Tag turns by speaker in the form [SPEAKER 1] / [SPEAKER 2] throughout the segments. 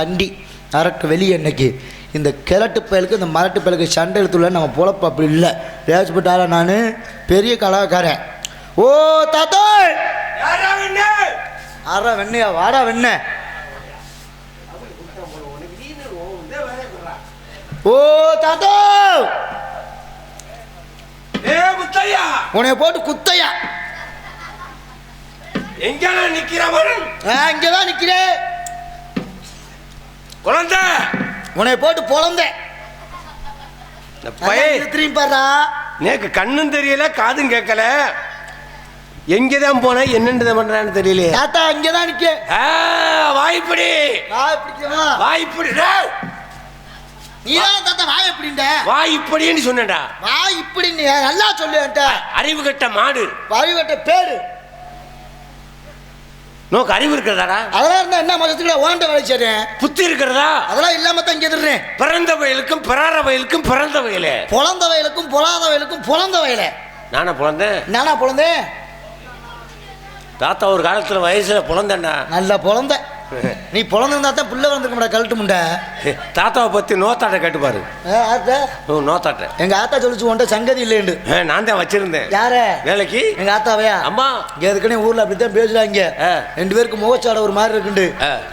[SPEAKER 1] வண்டி அரக்கு வெளியே இன்னைக்கு இந்த கிழட்டு பயலுக்கு இந்த மரட்டு பயலுக்கு சண்டை எடுத்துள்ள நம்ம பொழப்பு அப்படி இல்லை. பேசப்பட்டால நான் பெரிய கலாக்காரன். ஓ தாத்தா ஆறா வெண்ணையா வாடா வெண்ண. ஓ தாத்தா உனைய போட்டு குத்தையா
[SPEAKER 2] எங்க நிக்கிற?
[SPEAKER 1] இங்கதான் நிக்கிறேன்.
[SPEAKER 2] குழந்தை
[SPEAKER 1] உனைய போட்டு பொழந்தேன். திரும்பி பாரு.
[SPEAKER 2] நேக்கு கண்ணும் தெரியல காதும் கேட்கல. எங்கதான் போன என்னன்னு பண்றான்னு தெரியல.
[SPEAKER 1] தாத்தா இங்கதான் நிக்க.
[SPEAKER 2] வாய்ப்படி வாய்ப்படி
[SPEAKER 1] நீதான் தாத்தா வாய் எப்படின்ற
[SPEAKER 2] வாய் இப்படின்னு சொன்னடா.
[SPEAKER 1] வாய் இப்படி நல்லா சொல்லு.
[SPEAKER 2] அறிவு கட்ட மாடு.
[SPEAKER 1] அறிவு கட்ட பேரு
[SPEAKER 2] நோக்கு அறிவு இருக்கிறதாடா?
[SPEAKER 1] அதெல்லாம் இருந்தா என்ன மாசத்துக்கு ஓண்ட வேலை செய்றேன்.
[SPEAKER 2] புத்தி இருக்கிறதா?
[SPEAKER 1] அதெல்லாம் இல்லாம தான் இங்க எதிர்றேன்.
[SPEAKER 2] பிறந்த வயலுக்கும் பிறார வயலுக்கும் பிறந்த வயலே.
[SPEAKER 1] பொழந்த வயலுக்கும் பொழாத வயலுக்கும் பொழந்த வயலே.
[SPEAKER 2] நானா பொழந்தேன்?
[SPEAKER 1] நானா பொழந்தேன்?
[SPEAKER 2] தாத்தா ஒரு காலத்துல வயசுல பொழந்தேன்டா.
[SPEAKER 1] நல்லா பொழந்த. நீ பொழந்திருந்தா தான் புள்ள வந்திருக்க மாட்டா கழட்டு முண்டை.
[SPEAKER 2] தாத்தாவை பத்தி நோத்தாட்ட கேட்டுப்பாரு. நோத்தாட்ட
[SPEAKER 1] எங்க ஆத்தா சொல்லிச்சு உன்ட்ட சங்கதி இல்லைன்னு.
[SPEAKER 2] நான் தான் வச்சிருந்தேன்.
[SPEAKER 1] யார
[SPEAKER 2] வேலைக்கு?
[SPEAKER 1] எங்க ஆத்தாவையா?
[SPEAKER 2] அம்மா
[SPEAKER 1] எதுக்குன்னு ஊர்ல அப்படித்தான் பேசுறாங்க. ரெண்டு பேருக்கு முகச்சாட ஒரு மாதிரி இருக்குண்டு.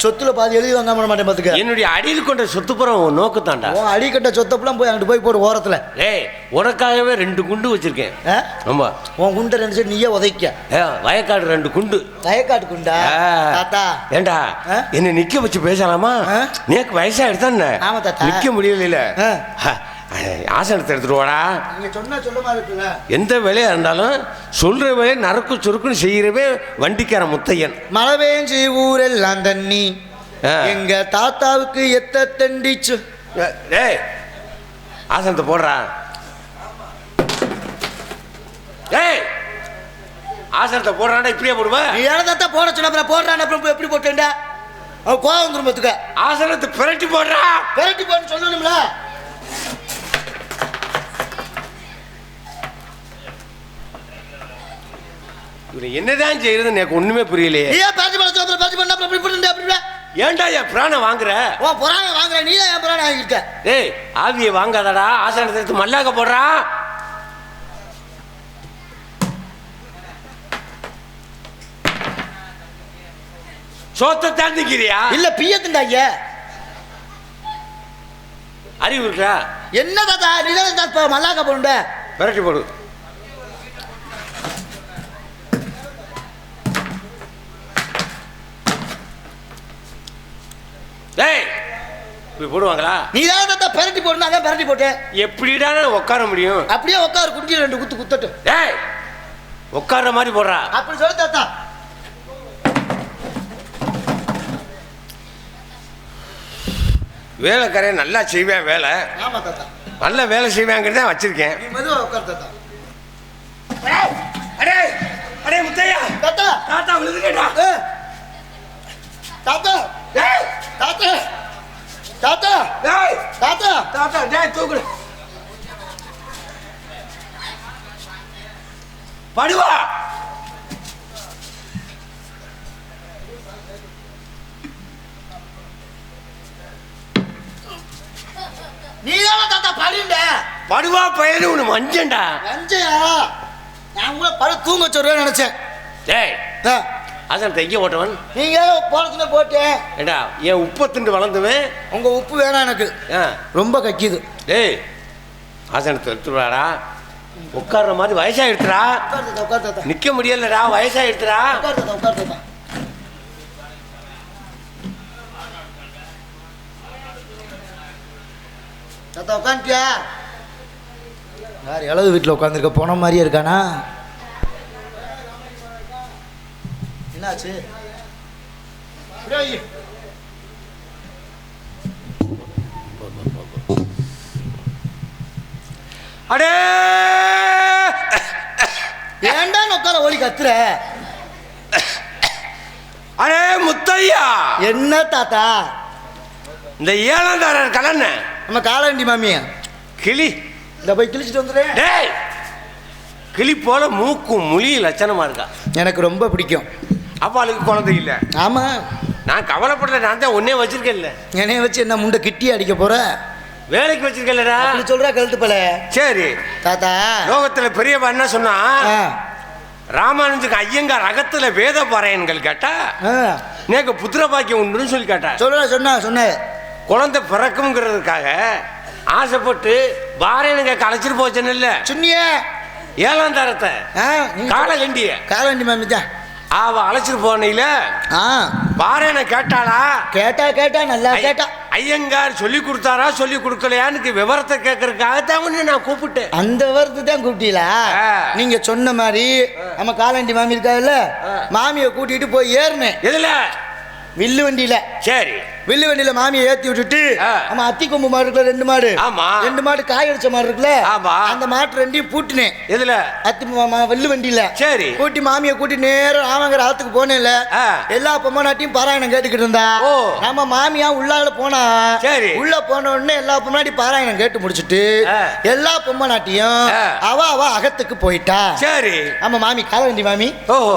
[SPEAKER 1] சொத்துல பாதி எழுதி வாங்க மாட்டேன் பாத்துக்க.
[SPEAKER 2] என்னுடைய அடியில் கொண்ட சொத்துப்புறம் நோக்கு தாண்டா.
[SPEAKER 1] அடி கட்ட சொத்தப்பெல்லாம் போய் அங்கிட்டு போய் போடு ஓரத்துல.
[SPEAKER 2] ஏய் உனக்காகவே 2 குண்டு வச்சிருக்கேன். ஆமா
[SPEAKER 1] உன் குண்டை 2 சைடு நீயே உதைக்க.
[SPEAKER 2] வயக்காடு 2 குண்டு.
[SPEAKER 1] வயக்காட்டு குண்டா? தாத்தா
[SPEAKER 2] ஏண்டா என்ன நிக்க வச்சு பேசலாமா? நேக்கு வயசா எடுத்தானே.
[SPEAKER 1] ஆமா தாத்தா
[SPEAKER 2] நிக்க முடியல. ஆசனத்தை எடுத்துட்டு வாடா.
[SPEAKER 1] நீங்க சொன்னா சொல்ல மாதிரி.
[SPEAKER 2] எந்த வேலையா இருந்தாலும் சொல்ற வேலையை நறுக்கு சுருக்குன்னு செய்யறவே வண்டிக்கார முத்தையன்.
[SPEAKER 1] மழை பெஞ்சு ஊரெல்லாம் தண்ணி எங்க தாத்தாவுக்கு எத்த தண்டிச்சு.
[SPEAKER 2] ஏய் ஆசனத்தை போடுறா. ஏய் ஆசனத்தை போடுறான்டா. இப்படியே போடுவேன்.
[SPEAKER 1] நீ ஏன் தாத்தா போட சொன்ன போடுறான் அப்புறம் எப்படி போட்டேன்டா? கோவம் குடும்பத்துக்கு
[SPEAKER 2] ஆசனத்தை பிரட்டி போடுறா.
[SPEAKER 1] பிரட்டி போட்டு சொல்லணும்ல.
[SPEAKER 2] என்னதான் செய்யறது எனக்கு ஒண்ணுமே புரியலையே. ஏன்டா என் பிராணம் வாங்குற?
[SPEAKER 1] வாங்குற நீ தான் என் பிராணம் வாங்கிருக்க.
[SPEAKER 2] ஏய் ஆவியை வாங்காதடா. ஆசனத்தை எடுத்து மல்லாக்க போடுறா. சோத்தை தாண்டிக்கிறியா?
[SPEAKER 1] இல்ல பியத்துண்டா. ஐயா
[SPEAKER 2] அறிவு இருக்கா?
[SPEAKER 1] என்ன தாத்தா நீ தான் மல்லாக்க போடுண்ட.
[SPEAKER 2] விரட்டி போடு. ஏய் இப்படி போடுவாங்களா?
[SPEAKER 1] நீ தான் தாத்தா பரட்டி போடணும். அதான் பரட்டி போட்டேன்.
[SPEAKER 2] எப்படிடா உட்கார முடியும்?
[SPEAKER 1] அப்படியே உட்காரு. குடிச்சு 2 குத்து குத்தட்டு.
[SPEAKER 2] ஏய் உட்கார்ற மாதிரி போடுறா.
[SPEAKER 1] அப்படி சொல்லு தாத்தா.
[SPEAKER 2] வேலைக்காரைய நல்லா செய்வேன் வேலை.
[SPEAKER 1] ஆமா தாத்தா
[SPEAKER 2] நல்ல வேலை செய்வேங்கிறத வச்சிருக்கேன்.
[SPEAKER 1] நீ மெதுவா உட்கார் தாத்தா.
[SPEAKER 2] அடே அடே முத்தையா
[SPEAKER 1] தாத்தா
[SPEAKER 2] தாத்தா விழுந்துட்டா.
[SPEAKER 1] தாத்தா தாத்தா தாத்தா தாத்தா
[SPEAKER 2] தாத்தா டேய் தூக்குடு. படுவா.
[SPEAKER 1] நீதான தாத்தா படுண்ட.
[SPEAKER 2] படுவா பையனு உன்னை மஞ்சண்டா.
[SPEAKER 1] மஞ்சையா? நான் உங்களை படு தூங்க சொல்றேன்னு நினைச்சேன்.
[SPEAKER 2] டேய் அதான் தைக்க போட்டவன்
[SPEAKER 1] நீங்க போனதுல போட்டேன்.
[SPEAKER 2] ஏண்டா என் உப்பை திண்டு வளர்ந்துவேன்.
[SPEAKER 1] உங்க உப்பு வேணாம் எனக்கு. ரொம்ப கக்கிது.
[SPEAKER 2] டேய் ஆசனத்தை எடுத்துடாடா. உட்கார்ற மாதிரி வயசாகிடுத்துடா. நிக்க முடியலடா வயசாகிடுத்துடா.
[SPEAKER 1] தாத்தா உட்காந்துட்டியா? யார் இளவு வீட்டில் உட்காந்துருக்க போன மாதிரியே இருக்கானா? என்னாச்சு?
[SPEAKER 2] அடே
[SPEAKER 1] ஏண்டா உட்கார ஓடி கத்துற?
[SPEAKER 2] அடே முத்தையா.
[SPEAKER 1] என்ன தாத்தா?
[SPEAKER 2] இந்த ஏழந்தாரர் கலண்ண
[SPEAKER 1] நம்ம காலண்டி மாமியா
[SPEAKER 2] கிளி.
[SPEAKER 1] இந்த போய் கிழிச்சிட்டு வந்துடுறேன்.
[SPEAKER 2] டேய் கிளி போல மூக்கும் மொழி லட்சணமா இருக்கா.
[SPEAKER 1] எனக்கு ரொம்ப பிடிக்கும்.
[SPEAKER 2] அவளுக்கு குழந்தை இல்லை.
[SPEAKER 1] ஆமாம்,
[SPEAKER 2] நான் கவலைப்படல, நான் தான் ஒன்னே வச்சிருக்கேன்ல.
[SPEAKER 1] என்னைய வச்சு என்ன முண்டை கிட்டி அடிக்க போற?
[SPEAKER 2] வேலைக்கு வச்சிருக்கேன்லடா.
[SPEAKER 1] அப்படி சொல்றா கழுத்து பல.
[SPEAKER 2] சரி
[SPEAKER 1] தாத்தா,
[SPEAKER 2] லோகத்துல பெரியவா என்ன சொன்னா, ராமானுஜுக்கு ஐயங்கார் ரகத்துல வேத பாறையன்கள் கேட்டா நேக்கு புத்திர பாக்கியம் உண்டுன்னு சொல்லி கேட்டா.
[SPEAKER 1] சொன்ன
[SPEAKER 2] குழந்தை பிறக்கும்ங்கிறதுக்காக ஆசைப்பட்டு பாறையனுங்க கலைச்சிட்டு போச்சேன்னு இல்ல
[SPEAKER 1] சொன்னிய.
[SPEAKER 2] 7ஆம் தரத்தை காலகண்டி
[SPEAKER 1] மாமி தான்
[SPEAKER 2] அவ அழைச்சிட்டு போனீல. பாறையனை கேட்டாளா?
[SPEAKER 1] கேட்டா நல்லா கேட்டா.
[SPEAKER 2] ஐயங்கார் சொல்லி கொடுத்தாரா சொல்லி கொடுக்கலையான்னு விவரத்தை கேட்கறதுக்காக நான் கூப்பிட்டேன்.
[SPEAKER 1] அந்த விவரத்தை தான் கூப்பிட்டீங்களா? நீங்க சொன்ன மாதிரி நம்ம காலாண்டி மாமி இருக்காதுல்ல, மாமியை கூட்டிட்டு போய் ஏறினேன்.
[SPEAKER 2] எதுல?
[SPEAKER 1] வில்லு வண்டியில.
[SPEAKER 2] சரி,
[SPEAKER 1] வில்லு வண்டியில மாமியை ஏத்தி விட்டுட்டு நம்ம அத்தி கொம்பு மாடு இருக்குல்ல, 2 மாடு.
[SPEAKER 2] ஆமா,
[SPEAKER 1] 2 மாடு காய் அடிச்ச மாடு இருக்குல்ல.
[SPEAKER 2] ஆமா,
[SPEAKER 1] அந்த மாட்டு 2 பூட்டினேன்.
[SPEAKER 2] எதுல?
[SPEAKER 1] வில்லு வண்டியில.
[SPEAKER 2] சரி,
[SPEAKER 1] கூட்டி மாமியை கூட்டி நேரம் ஆமாங்கிற ஆத்துக்கு போனேன்ல. எல்லா பொம்மாட்டியும் பாராயணம் கேட்டுக்கிட்டு இருந்தா. நம்ம மாமியா உள்ளால போனா.
[SPEAKER 2] சரி,
[SPEAKER 1] உள்ள போன உடனே எல்லா பொம்மாட்டி பாராயணம் கேட்டு முடிச்சுட்டு எல்லா பொம்மாட்டியும் அவ அகத்துக்கு போயிட்டா.
[SPEAKER 2] சரி,
[SPEAKER 1] நம்ம மாமி காலவண்டி மாமி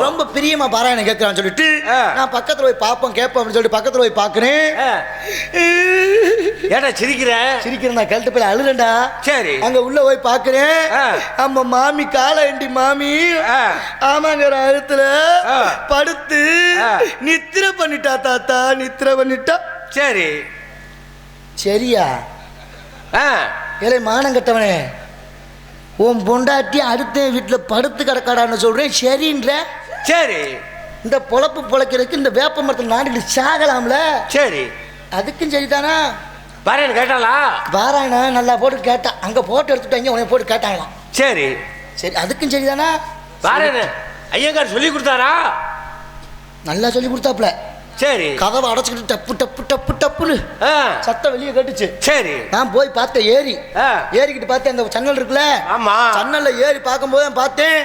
[SPEAKER 1] ரொம்ப பிரியமா பாராயணம் கேட்கறான்னு சொல்லிட்டு நான் பக்கத்துல போய் பாப்போம் கேட்போம் அப்படின்னு சொல்லிட்டு பக்கத்துல போய் பாக்குறேன்.
[SPEAKER 2] ஏடா சிரிக்கிறேன்
[SPEAKER 1] நான் கழுத்து போய் அழுறேன்டா.
[SPEAKER 2] சரி,
[SPEAKER 1] அங்க உள்ள போய் பாக்குறேன். நம்ம மாமி காலவண்டி மாமி ஆமாங்கிற அழுத்துல படுத்து நித்திர பண்ணிட்டா. தாத்தா நித்திர பண்ணிட்டா.
[SPEAKER 2] சரி,
[SPEAKER 1] சரியா? ஏழை மானம் கட்டவனே, உன் பொண்டாட்டி அடுத்த வீட்டுல படுத்து கிடக்காடான்னு சொல்றேன். சரின்ற. சரி, இந்த பொழப்பு பொழைக்கிறதுக்கு இந்த வேப்ப மரத்தில் நாடுகள் சாகலாம்ல. சரி, அதுக்கும் சரிதானா?
[SPEAKER 2] பாராயணம் கேட்டாளா?
[SPEAKER 1] பாராயணம் நல்லா போட்டு கேட்டா. அங்க போட்டு எடுத்துட்டாங்க, உனக்கு போட்டு கேட்டாங்களாம்.
[SPEAKER 2] சரி
[SPEAKER 1] சரி, அதுக்கும் சரிதானா?
[SPEAKER 2] பாராயணம் ஐயங்கார் சொல்லி கொடுத்தாரா?
[SPEAKER 1] நல்லா சொல்லி கொடுத்தாப்ல.
[SPEAKER 2] சரி,
[SPEAKER 1] கதவை அடைச்சிக்கிட்டு டப்பு டப்பு டப்பு டப்புன்னு சத்தம் வெளியே கேட்டுச்சு.
[SPEAKER 2] சரி,
[SPEAKER 1] நான் போய் பார்த்தேன். ஏறிக்கிட்டு பார்த்தேன். அந்த சன்னல் இருக்குல்ல,
[SPEAKER 2] ஆமா,
[SPEAKER 1] சன்னல்ல ஏறி பார்க்கும்போது பார்த்தேன்.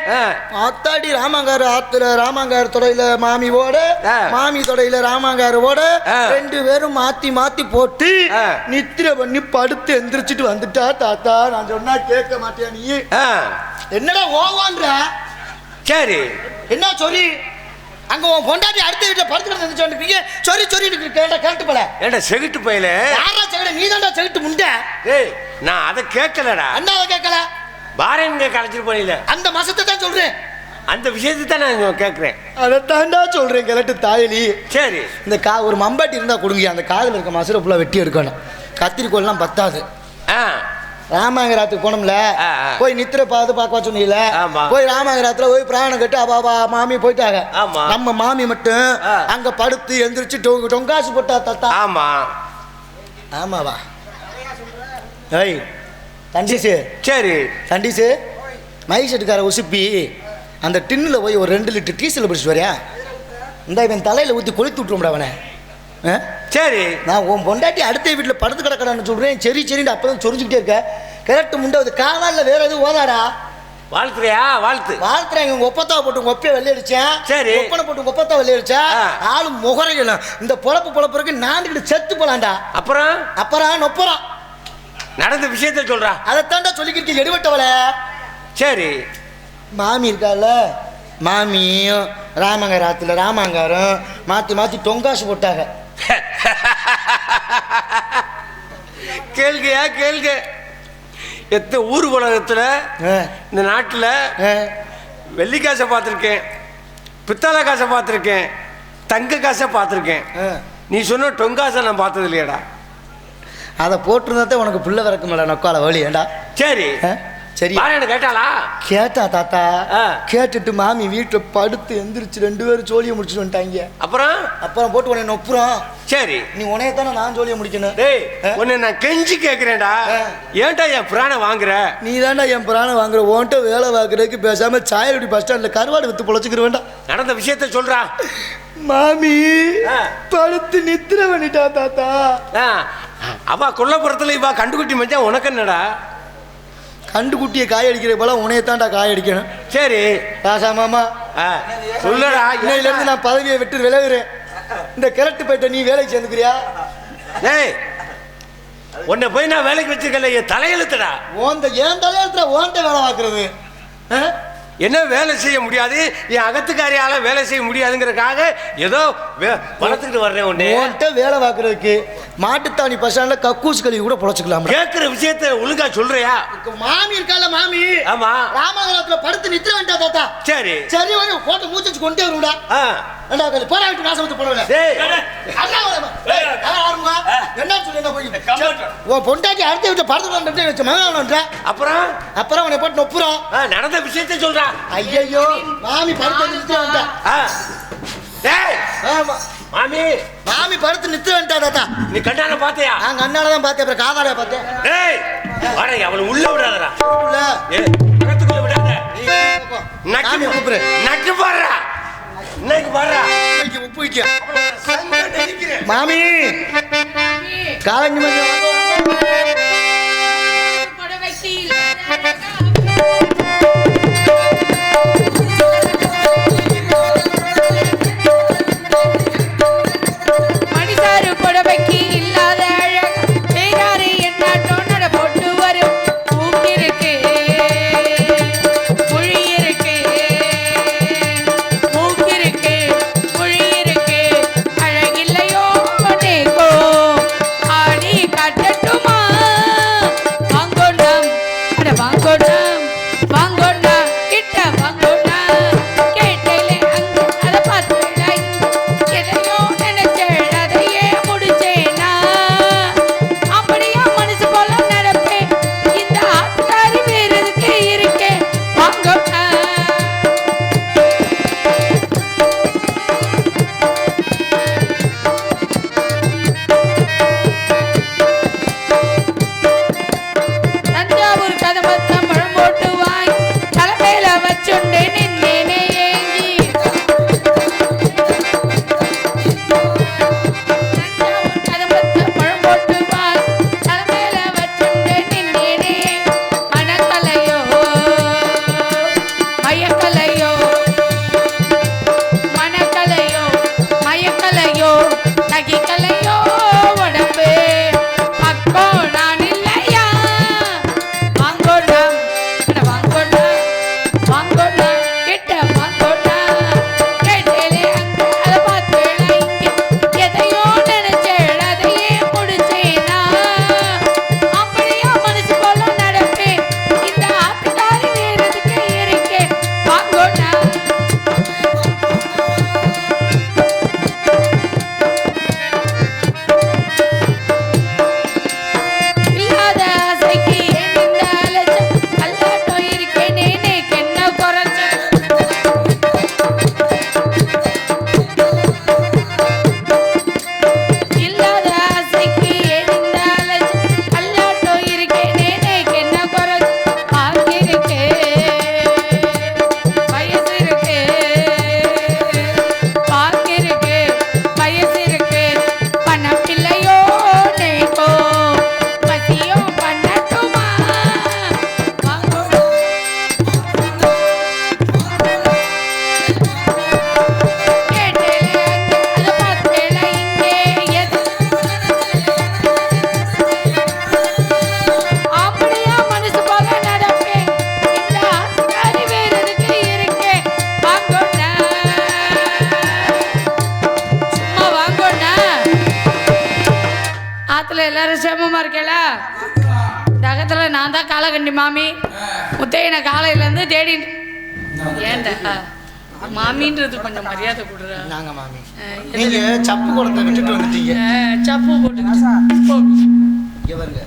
[SPEAKER 1] அத்தாடி ராமாங்கார் ஆத்துல ராமாங்கார் தொடையில மாமியோட, மாமி தொடையில ராமாங்காரோட 2 பேரும் மாத்தி மாத்தி போட்டு நித்திர பண்ணி படுத்து எந்திரிச்சிட்டு வந்துட்டா. தாத்தா நான் சொன்னா கேட்க மாட்டியா நீ? என்னடா ஓவான்ற? சரி, என்ன சொல்லி அங்க உன் பொண்டாட்டி அடுத்த வீட்டுல படுத்துக்கிட்டு சொன்னீங்க. சொரி கேட்டு போல.
[SPEAKER 2] ஏண்டா செகிட்டு போயல?
[SPEAKER 1] யாரா செகிட்ட? நீ தான்டா செகிட்டு முண்டை.
[SPEAKER 2] ஏய், நான் அதை கேட்கலடா.
[SPEAKER 1] அண்ணாவை கேட்கல?
[SPEAKER 2] பாரேங்க கலைச்சிட்டு போனீல
[SPEAKER 1] அந்த மாசத்தை தான் சொல்றேன்.
[SPEAKER 2] அந்த விஷயத்தை தான் நான் கேட்கிறேன்.
[SPEAKER 1] அதைத்தாண்டா சொல்றேன் கிழட்டு தாயலி.
[SPEAKER 2] சரி,
[SPEAKER 1] இந்த ஒரு மம்பாட்டி இருந்தா கொடுங்க. அந்த காதுல இருக்க மசுரை ஃபுல்லா வெட்டி எடுக்கணும். கத்திரிக்கோல்லாம் பத்தாது. ராமாங்கராத்துக்கு போனோம்ல, போய் நித்திர பார்க்க சொன்னீங்கல்ல, போய் ராமாங்கராத்துல போய் பிராணம் கட்டு அவ மாமி போயிட்டாங்க. நம்ம மாமி மட்டும் அங்க படுத்து எந்திரிச்சு டொங்காசு போட்டா. தாத்தா
[SPEAKER 2] ஆமா
[SPEAKER 1] ஆமாவா? ஏய் தண்டிசு. சரி தண்டிசு, மைசெட்டுக்கார உசுப்பி அந்த டின்னில் போய் ஒரு 2 லிட்டர் டீசல் பிடிச்சிட்டு வரையா? இந்த இவன் தலையில் ஊற்றி கொளுத்து விட்டுரும்டா அவனை. சரி, நான் உன் பொண்டாட்டி அடுத்த வீட்டில் படுத்து கிடக்கடான்னு சொல்கிறேன். சரின்னு அப்போ தான் சொரிஞ்சுக்கிட்டே இருக்க. கரெக்ட் முண்டாவது காவாலில் வேற எதுவும் ஓதாடா?
[SPEAKER 2] வாழ்த்துறியா?
[SPEAKER 1] வாழ்த்துறேன். உங்க ஒப்பத்தாவை போட்டு உங்க ஒப்பையை வெள்ளை அடிச்சேன். சரி, ஒப்பனை போட்டு உங்க ஒப்பத்தா வெள்ளை அடிச்சா ஆளும் முகரைகளும் இந்த பொழப்புறக்கு நாண்டுகிட்டு செத்து போலாண்டா. அப்புறம் நொப்புறம்
[SPEAKER 2] நடந்த விஷயத்த சொல்றா.
[SPEAKER 1] அதைத்தாண்டா சொல்லிக்கிட்டு எடுவட்டவள. சரி, மாமி இருக்கால, மாமியும் ராமங்காரத்துல ராமாங்காரம் மாத்தி மாத்தி டொங்காசு போட்டாங்க.
[SPEAKER 2] கேள்க எத்த ஊர் உலகத்துல இந்த நாட்டுல வெள்ளி காசை பார்த்துருக்கேன், பித்தளை காசை பார்த்துருக்கேன், தங்க காசை பார்த்துருக்கேன். நீ சொன்ன டொங்காசை நான் பார்த்தது இல்லையாடா? அதை போட்டிருந்தா உனக்கு புள்ள விறக்க மேல நொக்கால வழி ஏண்டா. சரி சரி, கேட்டாளா? கேட்டா தாத்தா. கேட்டுட்டு மாமி வீட்டில் படுத்து எந்திரிச்சு 2 பேரும் ஜோலியை முடிச்சுட்டு வந்துட்டாங்க. அப்புறம் போட்டு உன்னை நொப்புறோம். சரி, நீ உனையத்தானே நான் ஜோலியை முடிக்கணும். உன்னை நான் கெஞ்சி கேட்கிறேன்டா, ஏன்டா என் பிராணம் வாங்குற? நீ தாண்டா என் பிராணம் வாங்குற. உன்ட்ட வேலை வாங்குறதுக்கு பேசாம சாயலுடி பஸ் ஸ்டாண்ட்ல கருவாடு வித்து பொழைச்சிக்கிற வேண்டாம். நடந்த விஷயத்த சொல்றா. மாமி படுத்து நித்திர பண்ணிட்டா தாத்தா. அவ கொல்லப்புறத்துல இவா கண்டுகுட்டி மச்சான். உனக்கு என்னடா? கண்டுகுட்டியை காய அடிக்கிற போல உனையத்தாண்டா காய அடிக்கணும். சரி ராசா மாமா சொல்லடா. இன்னையிலேருந்து நான் பதவியை விட்டு விலகுறேன். இந்த கிழட்டு போயிட்ட நீ வேலைக்கு சேர்ந்துக்கிறியா? ஏய், உன்னை போய் நான் வேலைக்கு வச்சிருக்கல. என் தலையெழுத்துடா. ஏன் தலையெழுத்துடா? ஓன்ட்ட வேலை பார்க்கறது. என்ன வேலை செய்ய முடியாது, என் அகத்துக்காரியால வேலை செய்ய முடியாதுங்கிறதுக்காக ஏதோ வளர்த்துக்கிட்டு வர்றேன்.
[SPEAKER 1] உன்கிட்ட வேலை பார்க்கறதுக்கு மாட்டுத்தாணி பசாண்டில் கக்கூஸ் கழுவி கூட பொழைச்சிக்கலாம்.
[SPEAKER 2] கேட்கிற விஷயத்த ஒழுங்கா சொல்றியா?
[SPEAKER 1] மாமி இருக்கால மாமி.
[SPEAKER 2] ஆமா.
[SPEAKER 1] ராமநாதத்துல படுத்து நித்திர வேண்டாம் தாத்தா. சரி சரி வந்து போட்டு மூச்சு கொண்டே வருடா. என்ன சொல்லி பொண்டாட்டி அடுத்த வீட்டுல படுத்து வச்ச மகன். அப்புறம் அப்புறம் அவனை போட்டு நொப்புறோம்.
[SPEAKER 2] நடந்த விஷயத்த சொல்றா.
[SPEAKER 1] ஐயோ மாமி படுத்து நித்திர வேண்டா.
[SPEAKER 2] மாமி
[SPEAKER 1] மாமி படுத்து நித்திர வேண்டா தாத்தா.
[SPEAKER 2] நீ கண்ணால பாத்தியா?
[SPEAKER 1] நான் கண்ணாலதான் பார்த்தேன். அப்புறம் காதால பார்த்தேன்.
[SPEAKER 2] அவளை உள்ள விடாதடா.
[SPEAKER 1] அகத்துக்குள்ள விடாத.
[SPEAKER 2] நக்கி கூப்பிடு. நக்கி பாடுறா. இன்னைக்கு பாடுறா.
[SPEAKER 1] உப்பு வைக்க மாமி காலஞ்சி
[SPEAKER 3] மணிசாரு புடவைக்கு இல்லாத அழகாரு என்ன டோனட போட்டு வரும். பூக்கு இருக்கு மொழி இருக்கு மூக்கு இருக்கு மொழி இருக்கு அழகில்லையோ நேகோ ஆடி காட்டட்டுமா. வாங்கோண்டம் அட வாங்கோண்டம் வாங்கோண்டம் கிட்ட வாங்கோண்டம் கேட்டேலே அங்க அதை பார்த்து எதையோ நினைச்சேன் அதையே முடிச்சேனா. அப்படியா மனசு போல நடப்பேன். இந்த ஆத்தாரி வேறதுக்கு இருக்கேன். வாங்கோண்டம் தஞ்சாவூர் கதமத்தம் பழம் போட்டு வாங்கி தலைமையில வச்சுண்டு நின்னேனே ஏங்கி. தஞ்சாவூர் கதமத்தம் பழம் போட்டு வாங்கி தலைமையில வச்சுண்டு நின்னேனே. மனக்கலையோ மயக்கலையோ மனக்கலையோ மயக்கலையோ நகிக்கலையோ உடம்பு பக்கோ நான் இல்லையா. வாங்கோண்டம் அட வாங்கோண்டம் வாங்கோண்டம் கிட்ட வாங்கோண்டம் கேட்டேலே அங்க அதை பார்த்தேளா இங்க எதையோ நினைச்சேன் அதையே முடிச்சேனா. அப்படியா மனசு போல நடப்பேன். இந்த ஆத்துக்காரி வேறதுக்கு இருக்கேன். வாங்கோண்டம் இல்லாத ஆசைக்கு ஏன் இந்த அலட்சம். அல்லாட்டம் இருக்கேனே நேக்கு என்ன குறைச்சல். இல்லாத ஆசைக்கு ஏன் இந்த அலட்சம். அல்லாட்டம் இருக்கேனே நேக்கு என்ன குறைச்சல். பாக்கி இருக்கு வயசு இருக்கு பாக்கி இருக்கு வயசு இருக்கு பணப்பிள்ளையோ நேக்கோ பசியோ பண்ணட்டுமா. கேட்டேலே அங்கே அதை பார்த்தேளா இங்கே எது. அப்படியா மனசு போல நடப்பேன். இந்த ஆத்துக்காரி வேறதுக்கு இருக்கேன். வாங்கோண்ணா சும்மா வாங்கோண்ணா. ஆத்துல எல்லாரும் சேமமா இருக்கேளா? இந்த அகத்துல நான் தான் காலகண்டி மாமி. முத்தையனை காலையிலேருந்து தேடி. ஏன்டா மாமின்றது கொஞ்சம் மரியாதை கொடுறா.
[SPEAKER 1] நாங்க மாமி நீங்க சப்பு குடத்தை விட்டுட்டு வந்துட்டீங்க.
[SPEAKER 3] சப்பு போட்டு
[SPEAKER 1] இங்க வருங்க.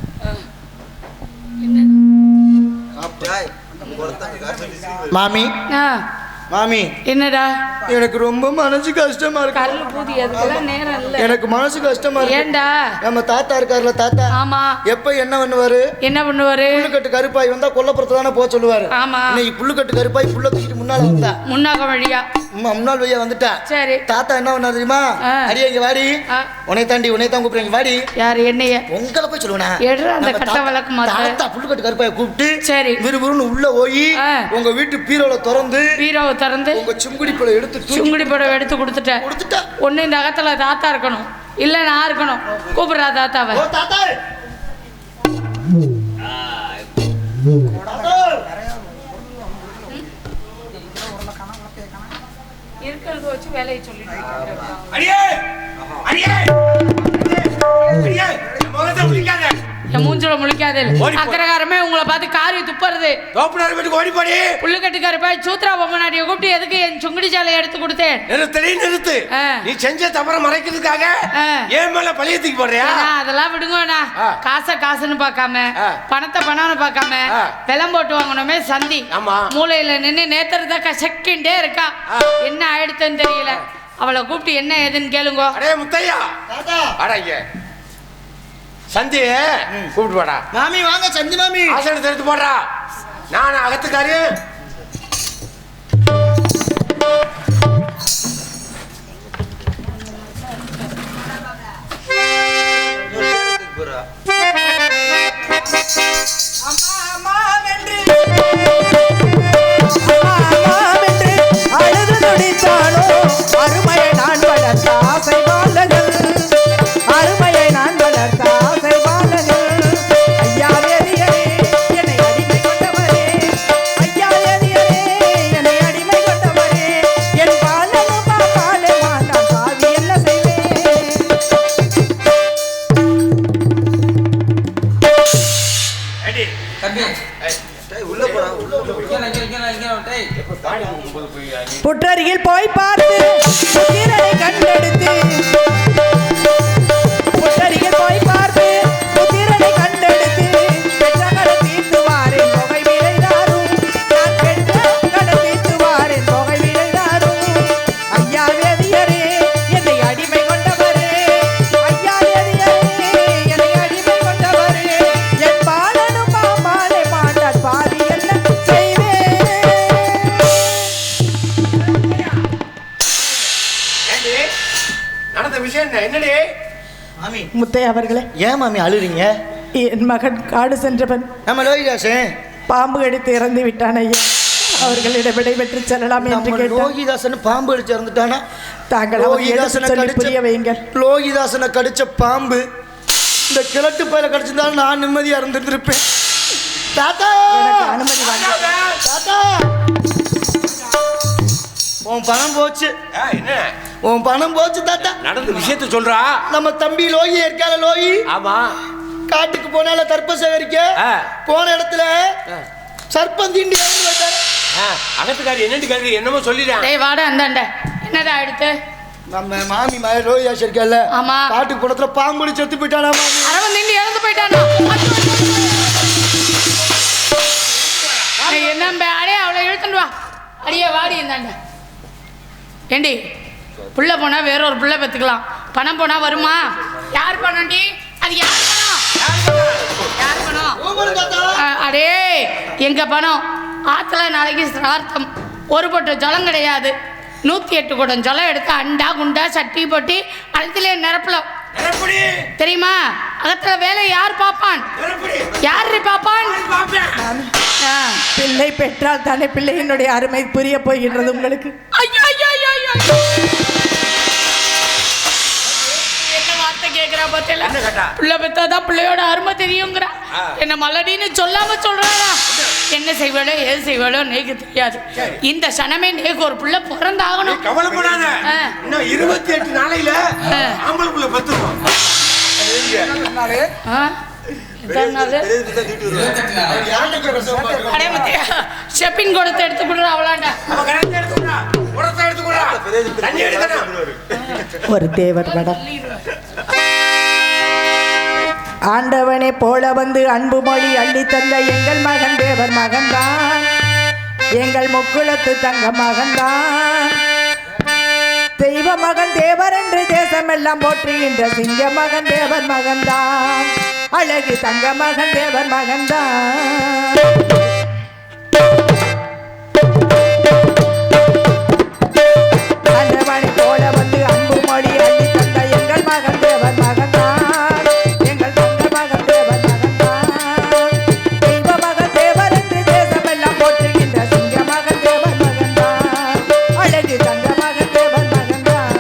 [SPEAKER 3] என்ன
[SPEAKER 1] மாமி மாமி
[SPEAKER 3] என்னடா
[SPEAKER 1] எனக்கு ரொம்ப மனசு கஷ்டமா இருக்கு.
[SPEAKER 3] கல்லு பூதி அதுக்கெல்லாம் நேரம் இல்ல.
[SPEAKER 1] எனக்கு மனசு கஷ்டமா இருக்கு.
[SPEAKER 3] ஏன்டா?
[SPEAKER 1] நம்ம தாத்தா இருக்காருல தாத்தா.
[SPEAKER 3] ஆமா.
[SPEAKER 1] எப்ப என்ன பண்ணுவாரு?
[SPEAKER 3] என்ன பண்ணுவாரு?
[SPEAKER 1] புல்லுக்கட்டு கருப்பாய் வந்தா கொல்லப்புறத்து தானே போக சொல்லுவாரு.
[SPEAKER 3] ஆமா.
[SPEAKER 1] இன்னைக்கு புல்லுக்கட்டு கருப்பாய் புல்ல தூக்கிட்டு முன்னால வந்தா.
[SPEAKER 3] முன்னாக வழியா
[SPEAKER 1] முன்னாள் வழியா வந்துட்டா.
[SPEAKER 3] சரி.
[SPEAKER 1] தாத்தா என்ன பண்ணாரு தெரியுமா? அடி இங்க வாடி. உன்னை தான் கூப்பிடுறீங்க வாடி.
[SPEAKER 3] யாரு என்னைய?
[SPEAKER 1] உங்களை போய் சொல்லுவனா?
[SPEAKER 3] எடுற அந்த கட்ட வழக்கு மாத்த.
[SPEAKER 1] தாத்தா புல்லுக்கட்டு கருப்பாய கூப்பிட்டு
[SPEAKER 3] சரி
[SPEAKER 1] விறுவிறுன்னு உள்ள போய் உங்க வீட்டு பீரோல திறந்து உங்க சுங்குடி பழம் எடுத்து
[SPEAKER 3] சுங்குடி பழம் எடுத்து கொடுத்துட்டா. ஒண்ணு இந்த அகத்துல தாத்தா இருக்கணும், இல்ல நான் இருக்கணும். கூப்பிடுறா தாத்தாவை.
[SPEAKER 1] தாத்தா
[SPEAKER 3] வச்சு வேலையை சொல்லிட்டு
[SPEAKER 2] அடியே அடியே அடியே முகத்தை முடிக்காத
[SPEAKER 3] என் மூஞ்சில முழிக்காதே அக்கறகாரமே உங்களை பார்த்து காரி துப்புறது
[SPEAKER 2] தோப்புனார் வீட்டுக்கு ஓடி போடி
[SPEAKER 3] புள்ளுக்கட்டுக்கார போய் சூத்ரா பொம்மனாடியை கூப்பிட்டு எதுக்கு என் சுங்குடி சாலையை எடுத்து கொடுத்தேன்
[SPEAKER 2] நிறுத்து நீ செஞ்ச தவற மறைக்கிறதுக்காக ஏன் மேல பழியத்துக்கு போடுறியா
[SPEAKER 3] அதெல்லாம் விடுங்கண்ணா காசுன்னு பார்க்காம பணத்தை பணம்னு பார்க்காம வெள்ளம் போட்டு வாங்கணுமே சந்தி மூளையில நின்று நேத்திரத்தை கசக்கிண்டே இருக்கா என்ன ஆயிடுச்சுன்னு தெரியல அவளை கூப்பிட்டு என்ன ஏதுன்னு கேளுங்க
[SPEAKER 2] அடே முத்தையா அடங்க சந்தி கூப்பிட்டு போடா
[SPEAKER 1] மாமி வாங்க சந்தி மாமி
[SPEAKER 2] ஆசனை தெரிந்து போடுறா நான் அகத்துக்காரு
[SPEAKER 4] அழுது நொடித்தானோ அருமையை நான் வளர்த்த ஆசை வாழ்ந்தகள் அருமையை நான் வளர்த்த ஆசை வாழ்ந்தகள் ஐயா வேதியரே என்னை அடிமை கொண்டவரே ஐயா வேதியரே என்னை அடிமை கொண்டவரே என் பாலனும் பாலுமா நான் பாவி என்ன செய்வேன் புற்றருகில் போய் பார்த்து புத்திரனை கண்டெடுத்து புற்றருகில் போய் பார்த்து புத்திரனை கண்டெடுத்து பெற்றகளை தீர்த்துவாரேன் தொகை விளைதாரும் நான் பெற்றகளை தீர்த்துவாரேன் தொகை விளைதாரும் ஐயா வேதியரே என்னை அடிமை கொண்டவரே ஐயா வேதியரே என்னை அடிமை கொண்டவரே என் பாலனும் மாமாலே மாட்டார் பாதி என்ன செய்வேன்
[SPEAKER 2] நடந்த விஷயம் என்னடி
[SPEAKER 1] மாமி
[SPEAKER 4] முத்தை அவர்களே
[SPEAKER 1] ஏன் மாமி அழுறீங்க
[SPEAKER 4] என் மகன் காடு சென்றவன்
[SPEAKER 1] நம்ம லோகிதாசன்
[SPEAKER 4] பாம்பு கடித்து இறந்து விட்டான் ஐயா அவர்களிடம் விடைபெற்று செல்லலாம் என்று
[SPEAKER 1] நம்ம
[SPEAKER 4] கேட்டார்
[SPEAKER 1] லோகிதாசன் பாம்பு கடிச்சு இறந்துட்டானா
[SPEAKER 4] தாங்கள் அவரை எடுத்துச் சொல்லி புரிய வையுங்கள்
[SPEAKER 1] லோகிதாசனை கடிச்ச பாம்பு இந்த கிழட்டு பயில கடிச்சிருந்தாலும் நான் நிம்மதியா இருந்திருப்பேன் தாத்தா
[SPEAKER 4] எனக்கு அனுமதி வாங்க
[SPEAKER 1] தாத்தா உன் பணம் போச்சு
[SPEAKER 2] என்ன
[SPEAKER 1] உன் பணம் போச்சு தாத்தா
[SPEAKER 2] நடந்த விஷயத்த சொல்றா
[SPEAKER 1] நம்ம தம்பி லோகி இருக்கால லோகி
[SPEAKER 2] ஆமா
[SPEAKER 1] காட்டுக்கு போனால தர்ப்ப சேகரிக்க போன இடத்துல சர்ப்பம் தீண்டி இறந்து விட்டாரு.
[SPEAKER 2] அகத்துக்காரி என்னன்னு கேள்வி என்னமோ சொல்லிடுறேன்
[SPEAKER 3] டேய் வாடா அந்தாண்ட என்னடா ஆயிடுத்து
[SPEAKER 1] நம்ம மாமி மாதிரி லோகிதாஸ் இருக்கல
[SPEAKER 3] ஆமா
[SPEAKER 1] காட்டுக்கு போனத்துல பாம்புடி செத்து போயிட்டானா மாமி
[SPEAKER 3] அரவன் தீண்டி இறந்து போயிட்டானா என்ன அடே அவளை இழுத்துட்டு வா அடியே வாடி இந்தாண்ட ஏண்டி புள்ள போனா வேற ஒரு புள்ள பெற்றுக்கலாம் பணம் போனா வருமா யார் பணம் டி அது யார் பணம் அடே எங்க பணம் ஆத்துல நாளைக்கு சிரார்த்தம் ஒரு பொட்டு ஜலம் கிடையாது 108 குடம் ஜலம் எடுத்து அண்டா குண்டா சட்டி போட்டு அழுத்திலே நிரப்பலாம் தெரியுமா அகத்துல வேலை யார் பாப்பான் யாரு பாப்பான்
[SPEAKER 4] பிள்ளை பெற்றால் தானே பிள்ளையினுடைய அருமை புரிய போகின்றது உங்களுக்கு
[SPEAKER 3] என்ன வார்த்தை கேக்குறா பார்த்தல பிள்ளை பெத்தாதான் பிள்ளையோட அருமை தெரியுங்கிறா என்ன மலடின்னு சொல்லாம சொல்றாரா என்ன செய்வாளோ ஏது செய்வாளோ நேக்கு தெரியாது இந்த சனமே நேக்கு ஒரு பிள்ளை பிறந்தாகணும்
[SPEAKER 2] கவலைப்படாத இன்னும் 28 நாளையில ஆம்பளை பிள்ளை பெத்துறோம்
[SPEAKER 3] ஷெப்பிங் கொடுத்து எடுத்து கொடுறா அவளாண்டா
[SPEAKER 4] ஒரு தேவர் படம் ஆண்டவனை போல வந்து அன்பு மொழி அள்ளி தந்த எங்கள் மகன் தேவர் மகன்தான் எங்கள் முக்குளத்து தங்க மகன்தான் தெய்வ மகன் தேவர் என்று தேசமெல்லாம் போற்றுகின்ற சிங்க மகன் தேவர் மகன்தான் அழகு தங்க மகன் தேவர் மகன்தான் ஆண்டவனை போல வந்து அன்பு மொழி அள்ளி தந்த எங்கள் மகன் தேவர் மகன்தான் எங்கள் தங்க மகன் தேவர் மகன்தான் தெய்வ மகன் தேவர் என்று தேசமெல்லாம் போற்றுகின்ற சிங்க மகன் தேவர் மகன்தான் அழகு தங்க மகன் தேவர் மகன்தான்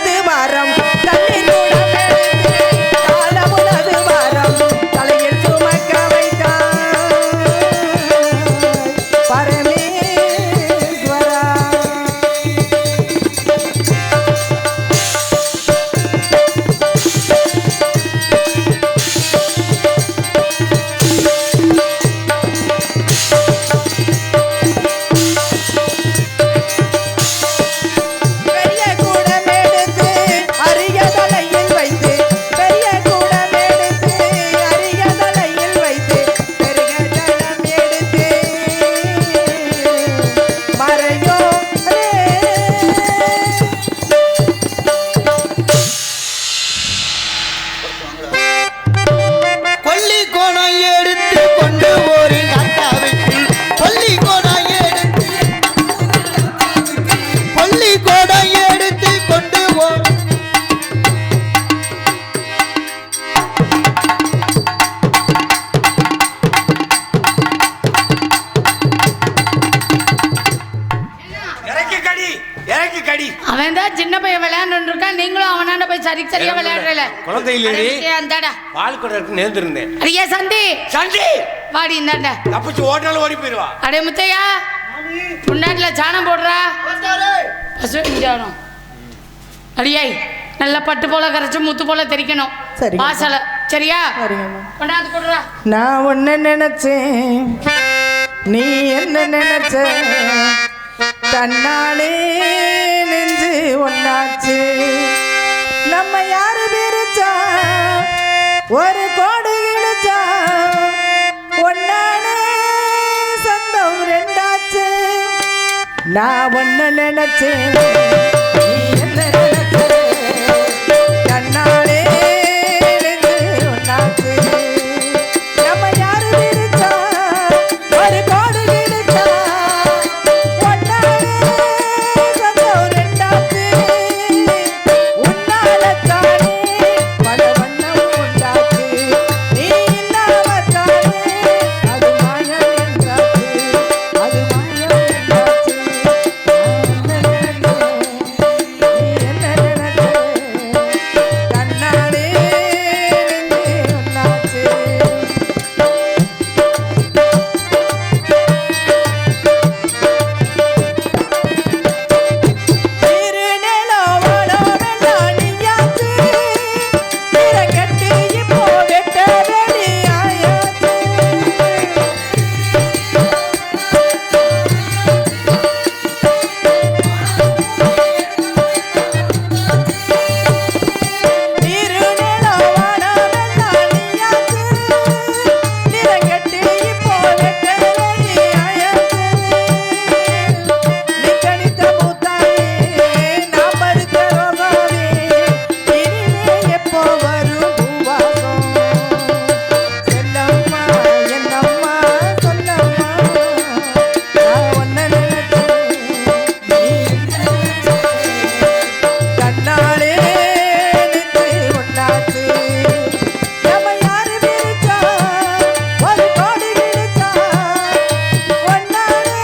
[SPEAKER 4] உனது வாரம் தண்ணீர் கூட காலம் உனது வாரம் தலையில் சுமக்க வைத்தான் பரமேஸ்வரா.
[SPEAKER 3] அவன் தான் சின்ன பையன் விளையாண்டு இருக்கான், நீங்களும் அவனாண்ட போய் சரியா விளையாடுறல.
[SPEAKER 2] குழந்தை இல்லடி
[SPEAKER 3] அந்தாடா
[SPEAKER 2] பால் கூட நேர்ந்திருந்தேன்.
[SPEAKER 3] அடியே சந்தி
[SPEAKER 2] சந்தி
[SPEAKER 3] வாடி இந்தாண்ட
[SPEAKER 2] தப்பிச்சு ஓடினாலும் ஓடி போயிடுவா.
[SPEAKER 3] அடே முத்தையா புண்ணாட்டுல சாணம் போடுறா பசு சாணம் அடியாய் நல்லா பட்டு போல கரைச்சு முத்து போல தெரிக்கணும் வாசல சரியா கொண்டாந்து கொடுறா.
[SPEAKER 4] நான் ஒன்னு நினைச்சேன் நீ என்ன நினைச்ச தன்னாலே நெஞ்சு ஒன்னாச்சு நம்ம யாரு பிரிச்சா ஒரு கோடு இழுச்சா ஒன்னானே சொந்தம் ரெண்டாச்சு நான் ஒன்னு நினைச்சேன் நீ என்ன நினைச்ச தன்னாலே நெஞ்சு ஒன்னாச்சு நம்ம யாரு பிரிச்சா ஒரு கோடு இழுச்சா ஒன்னானே சொந்தம் ரெண்டாச்சு உன்னாலத்தானே பல வண்ணம் உண்டாச்சு நீ இல்லாமத்தானே அது மாயம் என்றாச்சு அது மாயம் என்றாச்சு நீ என்ன நினைச்ச தன்னாலே நெஞ்சு ஒன்னாச்சு திருநெலோவளமெல்லாம் நீயாச்சு திரங்கட்டு இப்போ வெட்ட வெளியாயாச்சு திருநெலோவளமெல்லாம் நீயாச்சு திரங்கட்டு இப்போ வெட்ட வெளியாயாச்சு நிக்கணித்த பூத்தாயே நான் படுத்த ரோகாவே இனிமே எப்போ வரும் பூவாசம் செல்லம்மா என்னம்மா சொல்லம்மா நான் ஒன்ன நினைச்சேன் நீ தன்னாலே நெஞ்சு ஒன்னாச்சு நம்ம யாரு பிரிச்சா ஒரு கோடி கிழிச்சா ஒன்னானே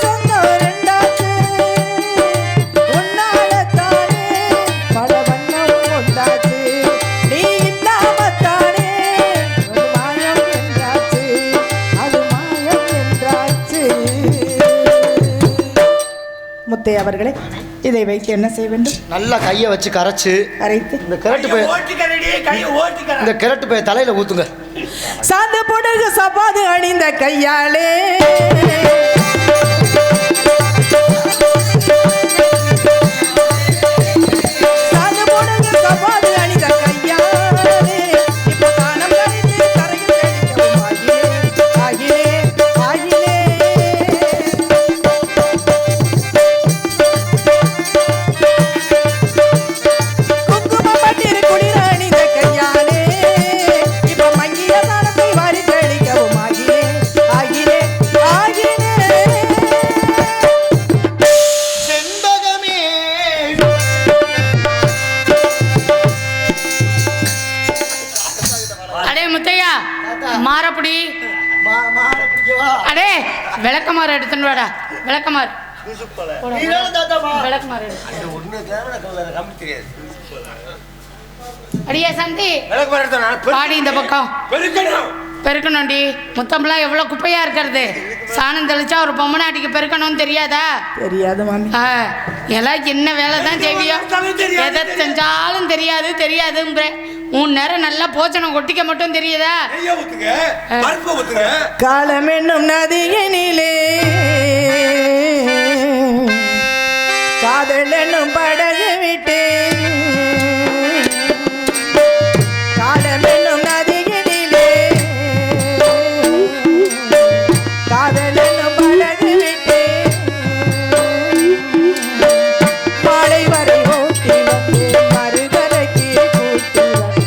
[SPEAKER 4] சொந்தம் ரெண்டாச்சு உன்னாலத்தானே பல வண்ணம் உண்டாச்சு நீ இல்லாமத்தானே அது மாயம் என்றாச்சு அது மாயம் என்றாச்சு. முத்தை அவர்களே இதை வைத்து என்ன செய்ய வேண்டும்?
[SPEAKER 1] நல்லா கையை வச்சு கரைச்சு
[SPEAKER 4] அரைத்து
[SPEAKER 1] இந்த கிரட்டு போய் இந்த கிரட்டு போய் தலையில ஊத்துங்க.
[SPEAKER 4] சாந்து புடுகு சப்பாது அணிந்த கையாலே சாந்து புடுகு சப்பாது அணிந்த கையாலே இப்போ தானம் கழித்து கரையில் தெளிக்கவும் ஆகிலே ஆகிலே குங்குமப்பட்டிரு குளிர அணிந்த கையாலே இப்போ மங்கிய தானத்தை வாரி தெளிக்கவும் ஆகிலே ஆகிலே ஆகிலே
[SPEAKER 1] செண்பகமே
[SPEAKER 3] அடே முத்தையா மாறப்புடி
[SPEAKER 1] மாற பிடிக்கவா?
[SPEAKER 3] அடே விளக்கமாறு எடுத்துன்னு வாடா விளக்கமாறு விளக்குமாறு அடியா சந்தி பாடி இந்த பக்கம் பெருக்கணும்டி. முத்தம்லாம் எவ்வளவு குப்பையா இருக்கிறது. சாணம் தெளிச்சா ஒரு பொம்மநாட்டிக்கு பெருக்கணும்னு தெரியாதா?
[SPEAKER 4] தெரியாது மாமி.
[SPEAKER 3] எல்லாம் என்ன வேலை தான் செய்வியோ, எதை செஞ்சாலும் தெரியாது தெரியாதுங்கிற. 3 நேரம் நல்லா போச்சனம் கொட்டிக்க மட்டும் தெரியுதா?
[SPEAKER 4] காலம் என்னும் நதியினிலே காதல் என்னும் படகு விட்டு காலம் என்னும் நதியினிலே காதல் என்னும் படகு விட்டு மாலை வரை ஓட்டி வந்து மறுகரைக்கு கூட்டி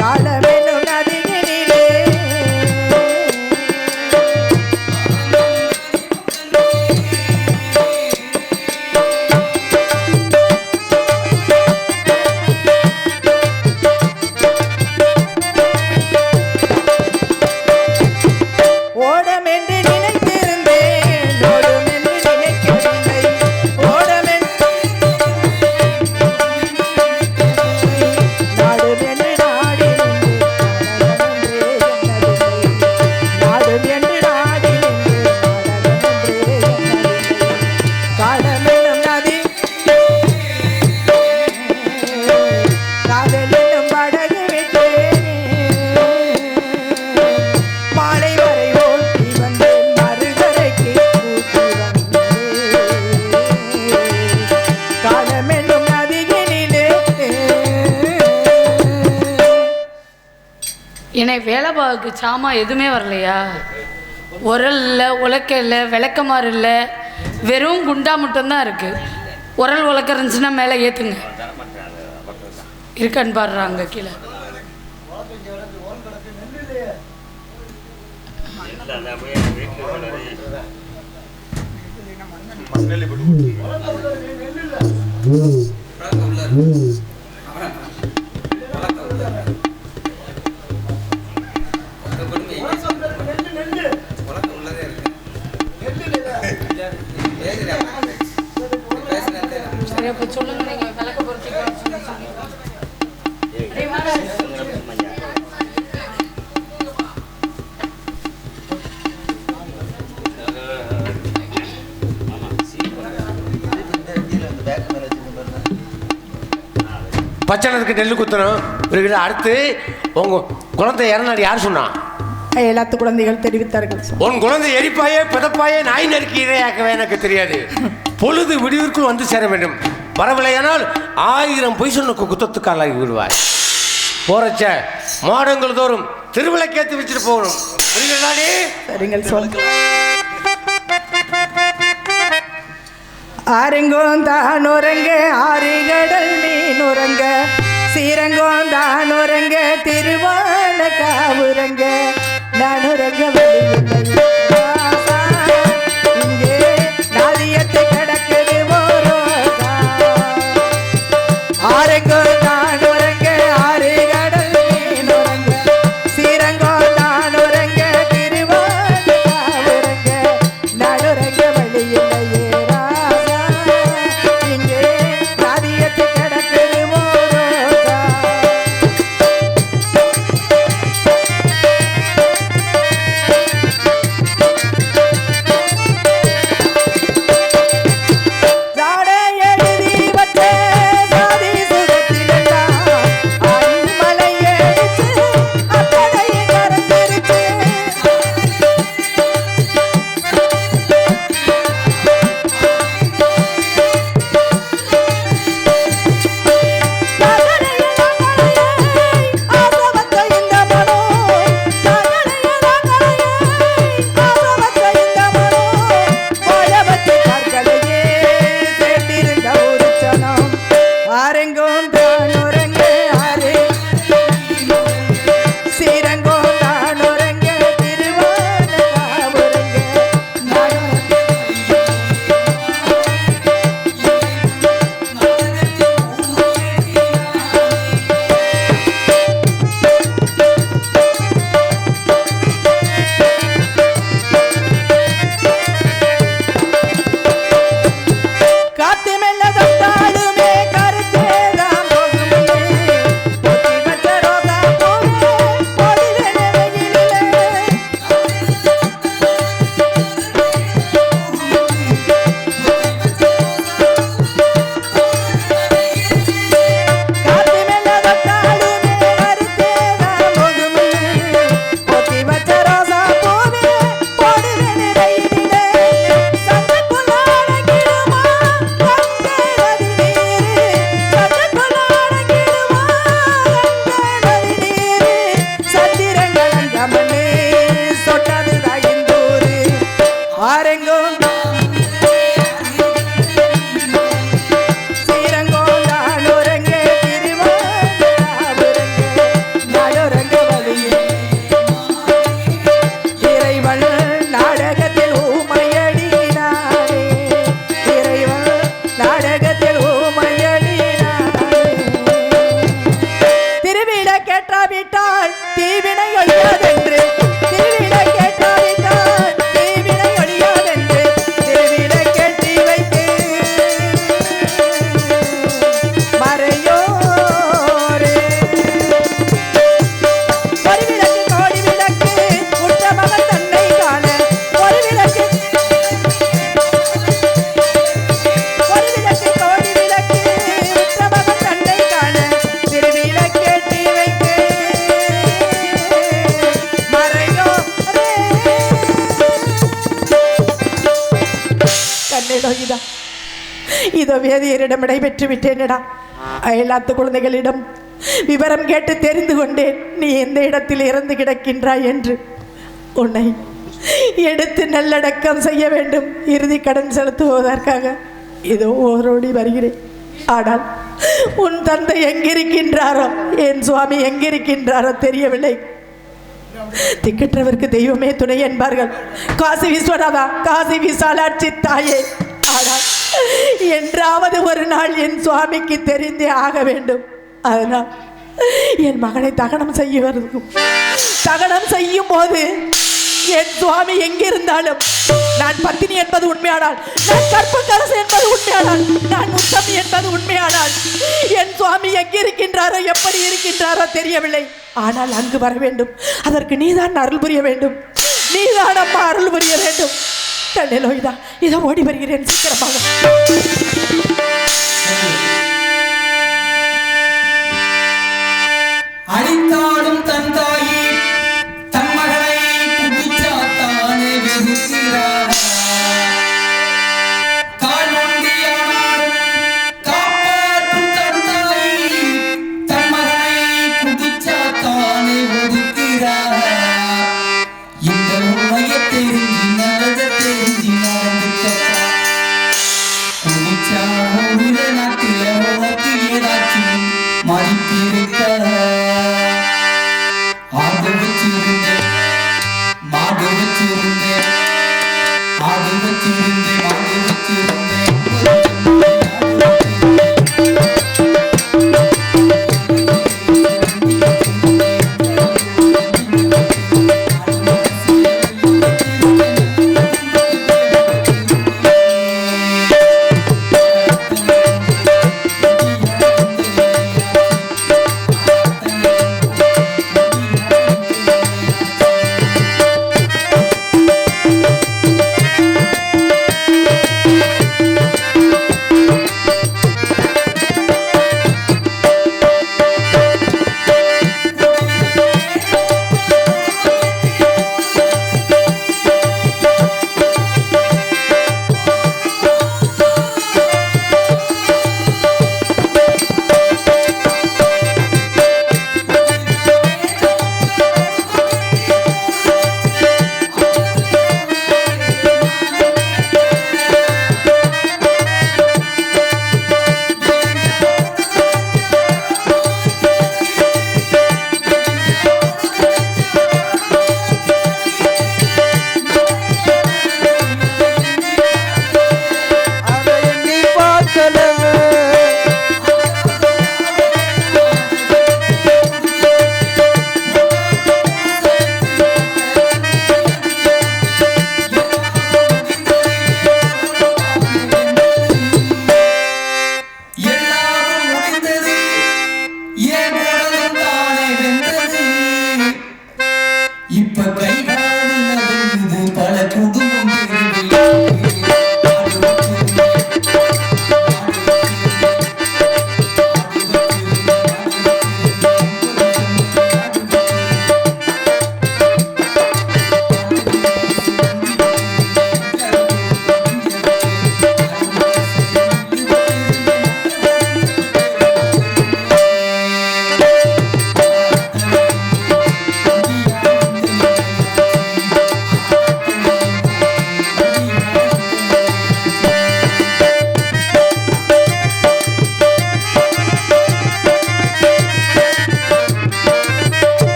[SPEAKER 4] காலம் என்னும் நதியினிலே ஓடம் என்று நினைத்திருந்தேன் ஓடும் என்று நினைக்கவில்லை ஓடம் என்று நாடும் என்று நாடி நாடும் என்று நாடி காலம் என்னும் நதி காதல் என்னும் படகு விட்டு மாலை வரை ஓட்டி வந்து மறுகரைக்கு கூட்டி காலம் என்னும் நதியினிலே
[SPEAKER 3] என்னை வேலைபாவுக்கு சாமா எதுவுமே வரலையா? உரல் இல்லை, உலக்க இல்லை, விளக்கமாறு இல்லை, வெறும் குண்டா மட்டும்தான் இருக்கு. உரல் உலக்க இருந்துச்சுன்னா மேலே ஏற்றுங்க. இருக்கான்னு பாடுறாங்க கீழே. சரி, அப்போ சொல்லுங்க, நீங்க விளக்க பொறுத்திக்கலாம் சொன்னீங்க.
[SPEAKER 2] பச்சனத்துக்கு நெல் குத்தணும். அடுத்து உங்க குழந்தை இறந்தாடி யார் சொன்னா?
[SPEAKER 4] எல்லாத்து குழந்தைகள் தெரிவித்தார்கள்.
[SPEAKER 2] உன் குழந்தை எரிப்பாயே பிதப்பாயே நாய் நறுக்கி இரையாக்கவே எனக்கு தெரியாது. பொழுது விடுவிற்குள் வந்து சேர வேண்டும். வரவில்லையானால் 1000 பொய் சொன்ன குத்தத்துக்காலாகி விடுவாய். போறச்ச மாடங்கள் தோறும் திருவிளக்கேற்றி வச்சுட்டு போகணும். புரியுதாடி?
[SPEAKER 4] சரிங்கள் சொல். ஆறுங்கோந்தான் உறங்க ஆறு கடல் மீன் உறங்க சீரங்கோந்தான் உறங்க திருவான காவுறங்க நான் உறங்க வெளியில்லை ராசா. இங்கே நாதியத்தை கிடக்குது மோரோசா. ஆறுங்கோந்தான் உறங்க ஆறு கடல் மீன் உறங்க சீரங்கோந்தான் உறங்க திருவான காவுறங்க நான் உறங்க வெளியில்லையே நாடகத்தில் ஊமையடி திருவிட கேட்டாவிட்டால் தீவினை ஒழியாதென்று திருவிட கேட்டாவிட்டால் தீவினை ஒழியாதென்று திருவிட கேட்டி வைத்து மறையோரே ஒரு விளக்கு கோடி விளக்கு உற்ற மகன் தன்னை காண ஒரு விளக்கு கோடி விளக்கு உற்ற மகன் தன்னை காண திருவிழ கேட்டி வைத்து மறையோரே கண்ணிடோ இதோ வேதியரிடம் விடைபெற்று விட்டேனடா. அயலாத்து குழந்தைகளிடம் விவரம் கேட்டு தெரிந்து கொண்டேன் நீ எந்த இடத்தில் இறந்து கிடக்கின்றாய் என்று. உன்னை எடுத்து நல்லடக்கம் செய்ய வேண்டும். இறுதி கடன் செலுத்துவதற்காக இதோ ஓரோடி வருகிறேன். ஆனால் உன் தந்தை எங்கிருக்கின்றாரோ என் சுவாமி எங்கிருக்கின்றாரோ தெரியவில்லை. திக்கற்றவருக்கு தெய்வமே துணை என்பார்கள். காசி விஸ்வநாதா, காசி விசாலாட்சி தாயே, ஆனால் என்றாவது ஒரு நாள் என் சுவாமிக்கு தெரிந்தே ஆக வேண்டும். அதனால் என் மகனை தகனம் செய்யும் போது என் சுவாமி எங்கிருந்தாலும் நான் பத்தினி என்பது உண்மையானால், நான் கற்பக்கரசு என்பது உண்மையானால், நான் முத்தமி என்பது உண்மையானால் என் சுவாமி எங்கிருக்கின்றாரோ எப்படி இருக்கின்றாரோ தெரியவில்லை. ஆனால் அங்கு வர வேண்டும். அதற்கு நீதான் அருள் புரிய வேண்டும். நீதான் அம்மா அருள் புரிய வேண்டும். கண்ணிலோ இதோ ஓடி வருகிறேன் சீக்கிரமாக.
[SPEAKER 5] அடித்தாடும் தன் தாயே தன் மகளை புடிச்சாத்தானே வெகுக்கிறார். கால் ஒன்றியானாலும் காப்பாற்றும் தன் தாயே தன் மகளை புடிச்சாத்தானே ஒதுக்கிறார். இந்த உண்மையை தெரிஞ்சு நல்லதை தெரிஞ்சு நடந்துக்க புடிச்சா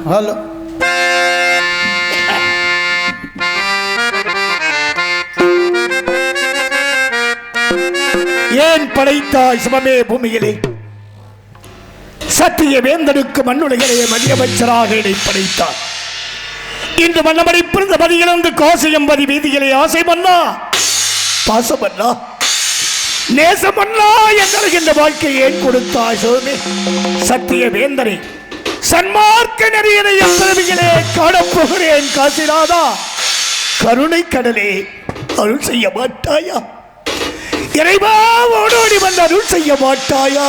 [SPEAKER 1] ஹலோ
[SPEAKER 6] ஏன் படைத்தாய் சிவமே பூமியிலே? சத்திய வேந்தனுக்கு மண்ணுலகிலே மதியமைச்சராக என்னை படைத்தார். இன்று மன்னமடி பிறந்த மதியிலிருந்து காசியம்பதி வீதியிலே ஆசை மன்னா, பாசமன்னா, நேசமன்னா என்ற வாழ்க்கையை ஏன் கொடுத்தாய் சிவமே? சத்திய வேந்தனை சன்மார்க்க நெறியனை பிறவியிலே காணப்போகிறேன். காசிநாதா, கருணை கடலே, அருள் செய்ய மாட்டாயா? இறைவா, ஓடோடி வந்து அருள் செய்ய மாட்டாயா?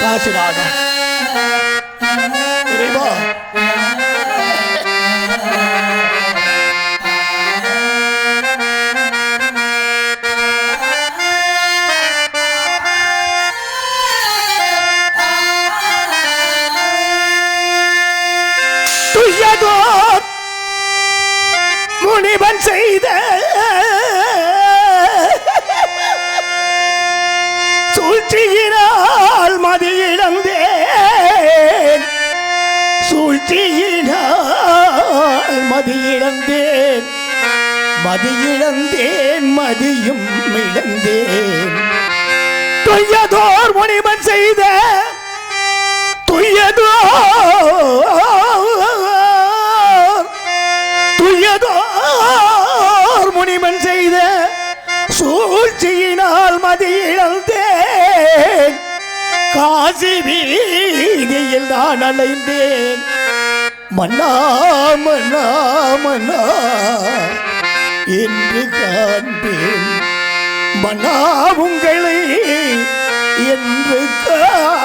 [SPEAKER 6] காசிநாதா, இறைவா, துயதோர் முனிவன் செய்த சூழ்ச்சியினால் மதியிழந்தேன், சூழ்ச்சியினால் மதியிழந்தேன், மதியிழந்தேன், மதியும் இழந்தேன். துயதோர் முனிவன் செய்த துயதோர் முனிவன் செய்த சூழ்ச்சியினால் மதியிழந்தேன், காசி வீதியில் நான் அலைந்தேன். மன்னா மன்னா மன்னா என்று காண்பேன், மன்னா உங்களை என்று காண்பேன்.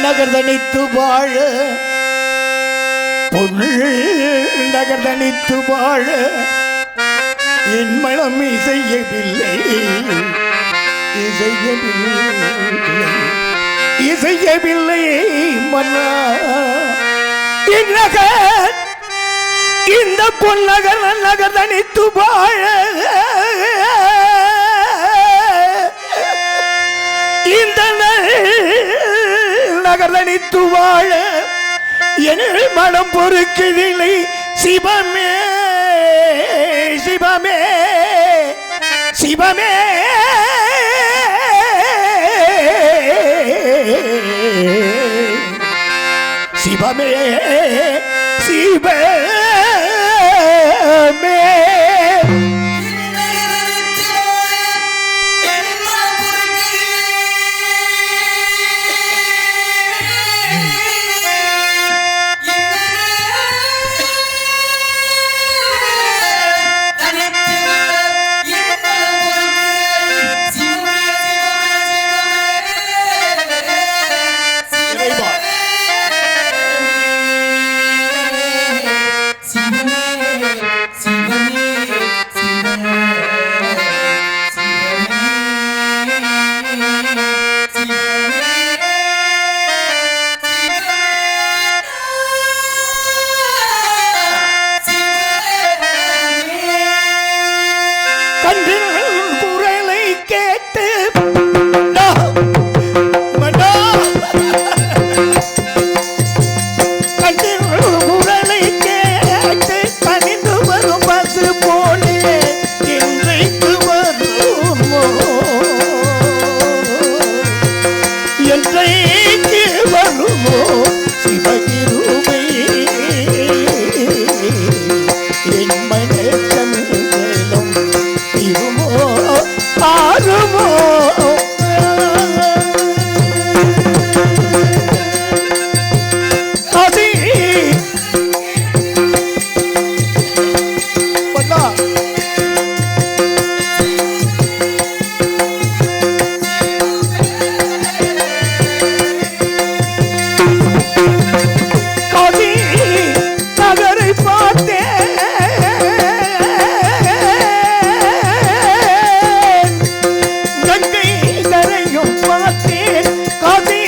[SPEAKER 6] நகர்தனித்து வாழ நகர்தனித்து வாழ என் மனம் இசையவில்லை, இசையவில்லை மன்னா. இந்நகர் இந்த பொன்னகர் நகர்தனித்து வாழ இந்த நகர்தனித்து வாழ என் மனம் பொறுக்கவில்லை. சிவமே சிவமே சிவமே சிவமே சிவமே. கன்றின் குரலை கேட்டு கன்றின் குரலை கேட்டு கனிந்து வரும் பசு போலே இன்றைக்கு வருமோ என்றைக்கு வருமோ சிவகிருபை என் மனச்சங்களும் இருமோ ஆறுமோ அதி பண்ணா காசி நகரை பார்த்தேன் கங்கை கரையும் பார்த்தேன் காசி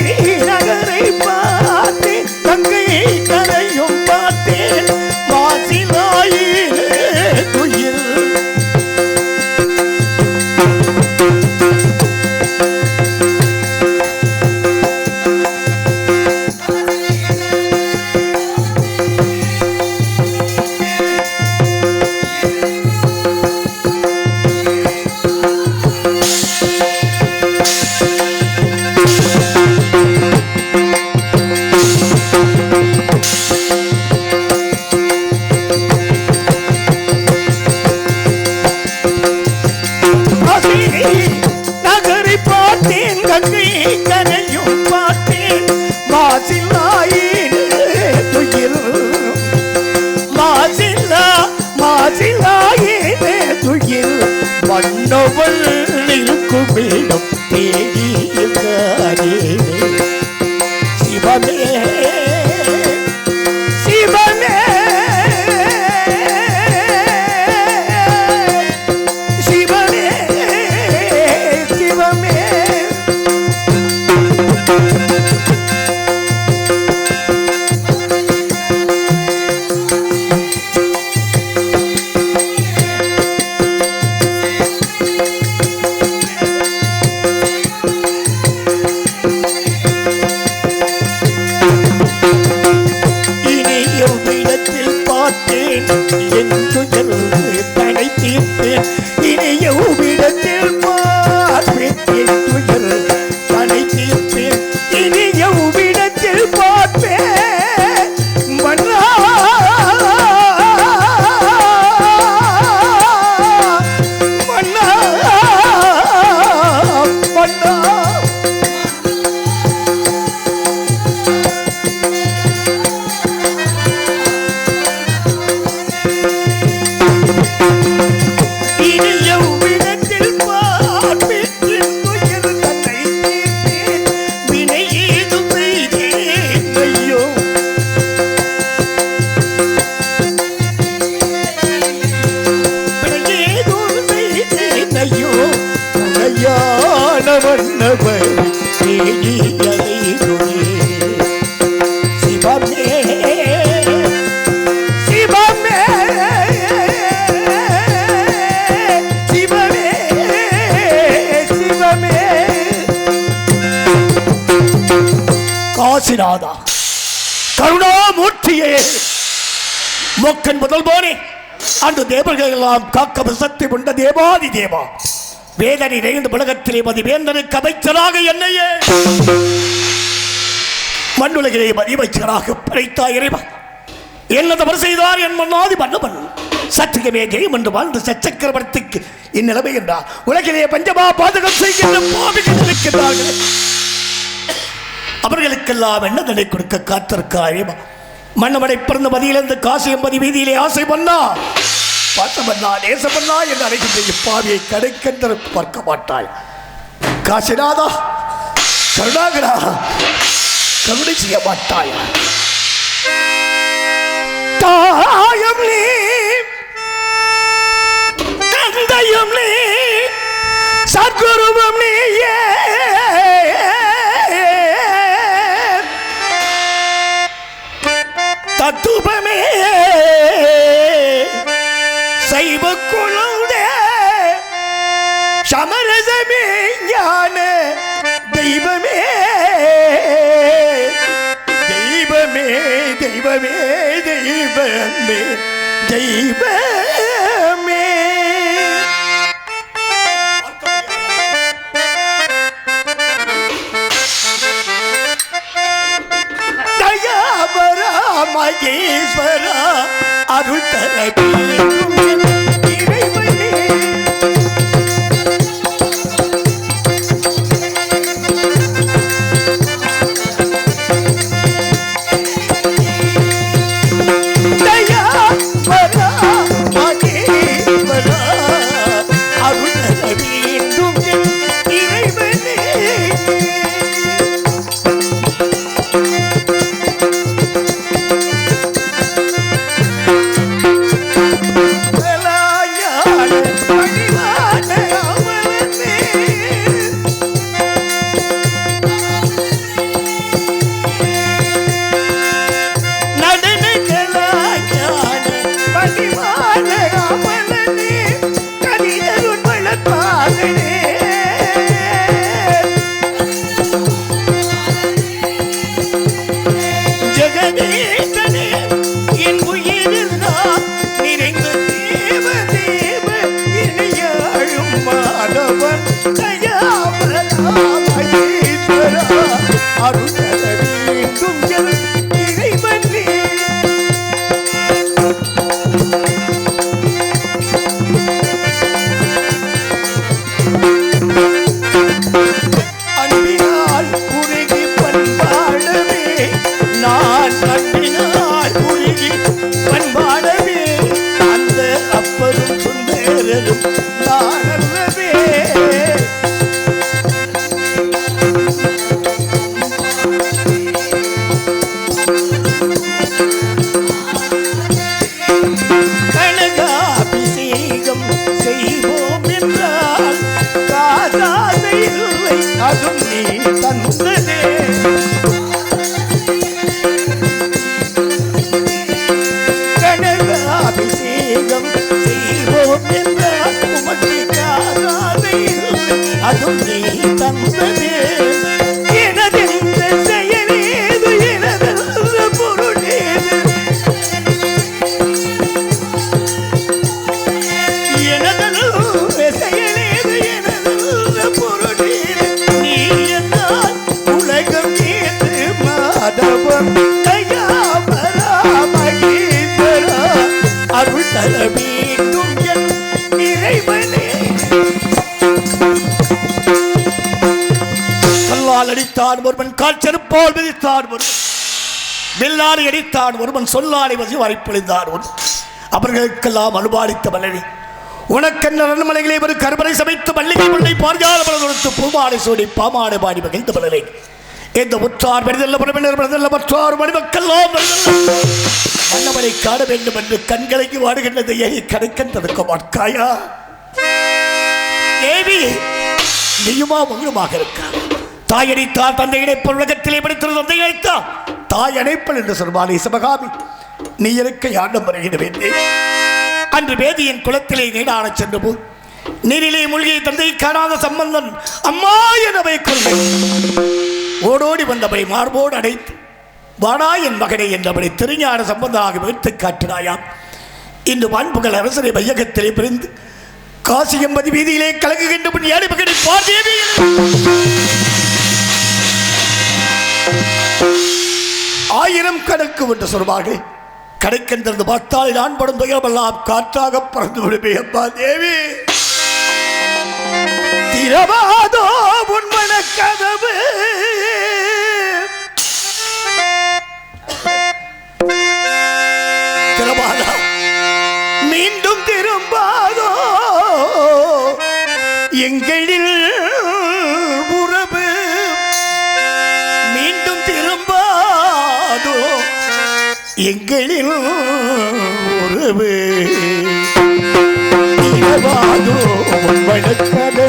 [SPEAKER 6] நகரை பார்த்தேன் கங்கை கரையும் பார்த்தேன் மாசிலாயிலே துயில் காசி நகரை பார்த்தேன் கங்கை கரையும் பார்த்தேன் மாசிலாயிலே துயில் மாசிலாயிலே துயில் மன்னவள் இருக்கும் இடம் தேடி இருக்காரே சிவமே சிவமே சிவமே சிவமே இனியும் இடத்தில் பார்த்தேன் என் துயர் தடை தீர்த்தேன் இனியும் இடத்தில் பார்த்தேன் என் துயர் தடை தீர்த்தேன் இனியும் இடத்தில் பார்த்தேன் மன்னா மன்னா மன்னா இனியும் இடத்தில் பார்ப்பேன் என் துயர் தன்னை தீர்த்தேன் வினை ஏது செய்தேன் ஐயோ வினை ஏதோ செய்தேன் ஐயோ துணையான வண்ணவர் தேடி அலைதுவே சிவமே சிவமே சிவமே சிவமே காசிநாதா கருணாமூர்த்தியே மொக்கன் முதல்வோனே அன்று தேவர்கள் எல்லாம் காக்க சக்தி உண்ட தேவாதி தேவா வேதனை நிறைந்த உலகத்திலே மதிவேந்தனுக்கு அமைச்சராக என்னையே மண்ணுலகிலே மதியமைச்சராக படைத்தாய் இறைவா என்ன தவறு செய்தார் என் மன்னாதி மன்னவன் சற்றுகமே ஜெயம் என்று வாழ்ந்த சச்சக்கரவர்த்திக்கு இந்நிலைமை என்றார் உலகிலே பஞ்சமா பாதகம் செய்கின்ற பாவிகள் இருக்கின்றார்கள் அவர்களுக்கெல்லாம் என்ன தடை கொடுக்க காத்திருக்காய் மன்னவனை பிறந்த மதியிலிருந்து காசியம்பதி வீதியிலே ஆசை பண்ணா பாசமன்னா நேசமன்னா என்று அழைக்கின்ற இப்பாவியை கடைக்கென்று பார்க்க மாட்டாய் காசிநாதா கருணாகரா கருணை செய்ய மாட்டாய் தாயம் நீ தந்தையும் நீ சத்குருவும் நீயே தத்துவமே சைவ குழந்தை சமரசமே ஞான தெய்வமே தெய்வமே தெய்வமே தெய்வமே தெய்வமே தயாபரா மகேஸ்வரா அருள் தரவே இறைவனே அடித்தான் ஒருவன் கால் செருப்பால் மிதித்தான் ஒருவன் வெள்ளாரை அடித்தான் ஒருவன் சொல்லாரை வசி வரைப்பொழிந்தான் ஒருவன் அவர்களுக்கெல்லாம் அனுபாடித்த மலரி உனக்கென்ன நன்மலைகளே ஒரு கருவறை சமைத்து மல்லிகை முல்லை பார்ஜால மலர் கொடுத்து பூமாலை சூடி பாமாடை பாடி மகிழ்ந்த மலரை இந்த முற்றார் மனிதல்ல புறவினர் மனிதல்ல மற்றார் மணிமக்கெல்லாம் மன்னவரை காண வேண்டும் என்று கண்களைக்கு வாடுகின்றது ஏறி கடைக்கந்ததுக்கு மாட்காயா தேவி நீயுமா மகிழுமாக இருக்கார் தாய் அணைத்தார் தந்தை இணைப்பல் உலகத்திலே படித்தது தந்தை அணைத்தார் தாய் அணைப்பல் என்று சொல்வானே சிவகாமி நீ இருக்க யாண்டம் வருகிற வேண்டேன் அன்று வேதியின் குளத்திலே நீடான சென்ற போது நீரிலே மூழ்கிய தந்தை காணாத சம்பந்தன் அம்மா எனவை கொள்கை ஓடோடி வந்தவரை மார்போடு அடைத்து வாடா என் மகனை என்றவரை திருஞான சம்பந்தமாக வைத்து காட்டினாயாம் இன்று மாண்புகள் அரசரை வையகத்திலே பிரிந்து காசியம்பதி வீதியிலே கலங்குகின்ற முன் ஏழை மகனை பார்த்தேவி ஆயிரம் கணக்கு என்று சொல்வார்கள் கடைக்கென்றது பார்த்தால் நான் படும் துயரமெல்லாம் காற்றாக பறந்து விடுமே அம்மா தேவி திரவாதோ உன்மன கதவு திரவாதா மீண்டும் திரும்பாதோ எங்களில் உறவு மீண்டும் திரும்பாதோ எங்களில் உறவு திரவாதோ உன்மன கதவு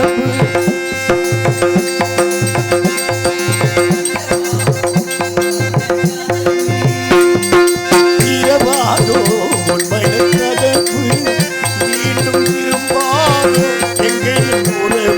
[SPEAKER 6] மீண்டும் திரும்பாதோ எங்களில் உறவு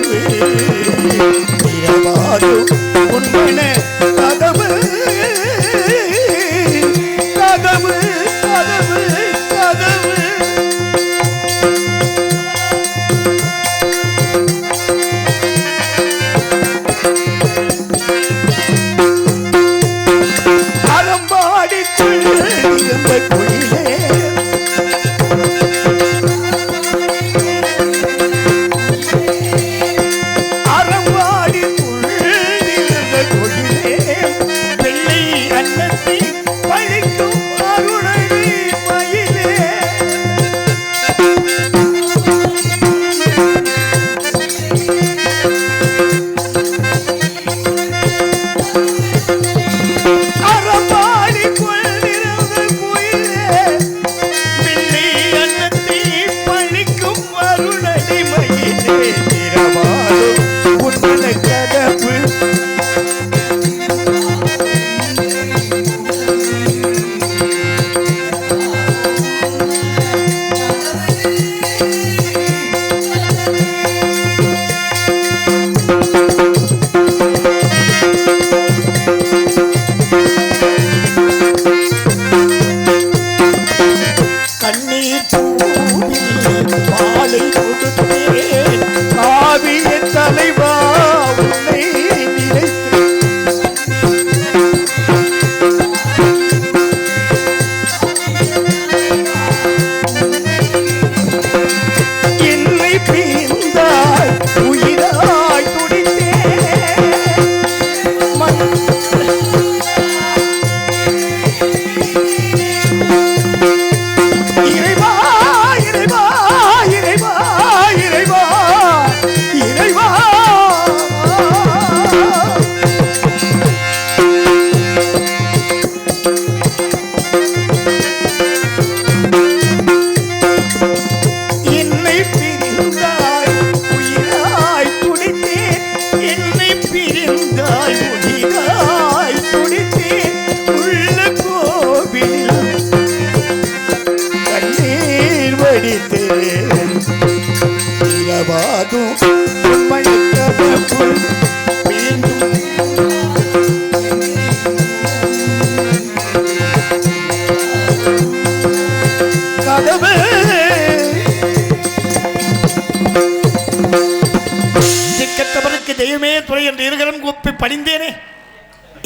[SPEAKER 6] தெய்வமே துறை என்று இருகரம் கூப்பி பணிந்தேனே,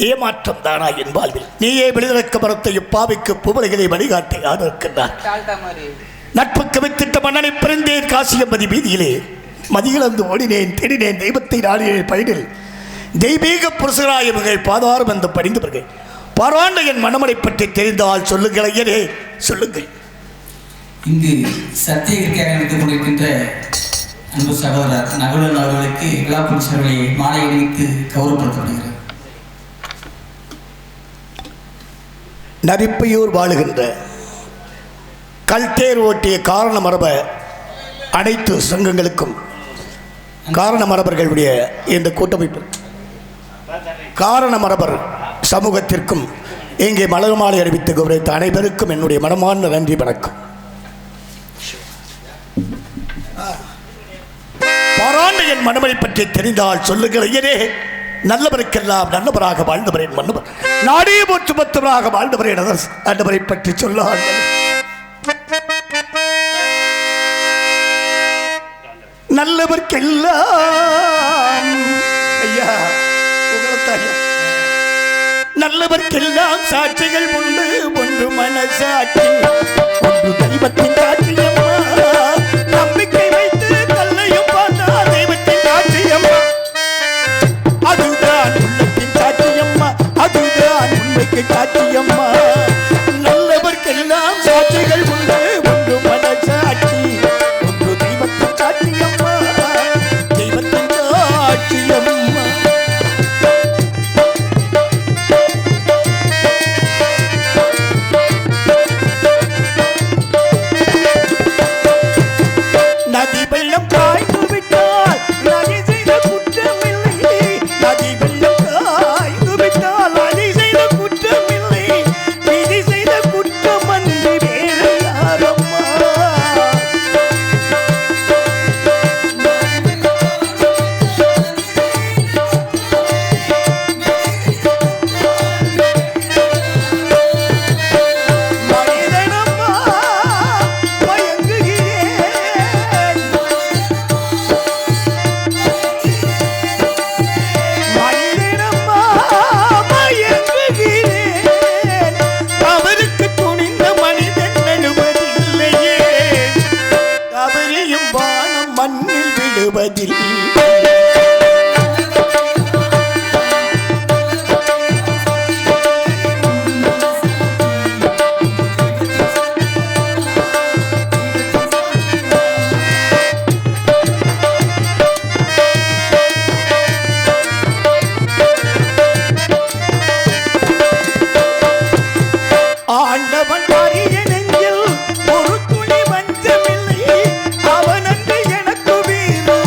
[SPEAKER 6] ஏமாற்றம் தானா என் வாழ்வில்? நீயே விழுதற்க மரத்தை இப்பாவைக்கு புவலைகளை வழிகாட்டி ஆதரிக்கின்றார். நட்புக்கு வைத்திட்ட மன்னனை பிறந்தேன் காசியம்பதி வீதியிலே மதியிழந்து ஓடினேன் தேடினேன் தெய்வத்தை நாடினேன் பயிரில் தெய்வீக புருஷராய மகள் பாதாரம் வந்து படிந்தவர்கள் பாராண்ட என் மனமனை பற்றி தெரிந்தால் சொல்லுங்கள் ஐயனே, சொல்லுங்கள்.
[SPEAKER 5] இங்கு சத்தியகிரிக்காக நடந்து கொண்டிருக்கின்ற அன்பு சகோதரர் நகுலன் அவர்களுக்கு விழா புருஷர்களை மாலை அணிவித்து கௌரவப்படுத்தப்படுகிறது.
[SPEAKER 6] நரிப்பையூர் வாழுகின்ற கல்தேர் ஓட்டிய காரண மரப அனைத்து சங்கங்களுக்கும் காரண மரபர்களுடைய இந்த கூட்டமைப்பு காரண மரபர் சமூகத்திற்கும் இங்கே மலர் மாலை அறிவித்து கௌரவித்த அனைவருக்கும் என்னுடைய மனமான நன்றி வணக்கம். பாராண்ட என் மனமனை பற்றி தெரிந்தால் சொல்லுங்கள் ஐயனே, நல்லவருக்கெல்லாம் நல்லவராக வாழ்ந்தவரின் மன்னவர் நாடே போற்று மொத்தவராக வாழ்ந்தவரின் அன்னவரை பற்றி சொல்லால் நல்லவர்க்கெல்லாம் ஐயா உங்களத்தாயா நல்லவர்க்கெல்லாம் சாட்சிகள் உண்டு. ஒன்று மனசாட்சி, ஒன்று தெய்வத்தின் சாட்சியம்மா. நம்பிக்கை வைத்து கல்லையும் பார்த்தா தெய்வத்தின் சாட்சியம்மா. அதுதான் உள்ளத்தின் சாட்சியம்மா, அதுதான் உண்மைக்கு சாட்சியம்மா. நல்லவர்க்கெல்லாம் சாட்சிகள் உண்டு. ஒன்று மனசாட்சி, ஒன்று தெய்வத்தின் சாட்சியம்மா, தெய்வத்தின் சாட்சியம்மா. நதி வெள்ளம் காய்ந்து விட்டால் நதி செய்த குற்றமில்லை. நதி வெள்ளம் காய்ந்து விட்டால் நதி செய்த குற்றமில்லை. விதி செய்த குற்றம் அன்றி வேறு யாரம்மா? மனிதனம்மா மயங்குகிறேன், மனிதனம்மா மயங்குகிறேன். அவருக்கு துணிந்த மனிதன் நடுவதில்லையே, அவரையும் வானம் மண்ணில் விடுவதில்லை. ஆண்டவன் அரிய நெஞ்சில் ஒரு துளி வஞ்சமில்லை. அவனன்று எனக்கு வீரா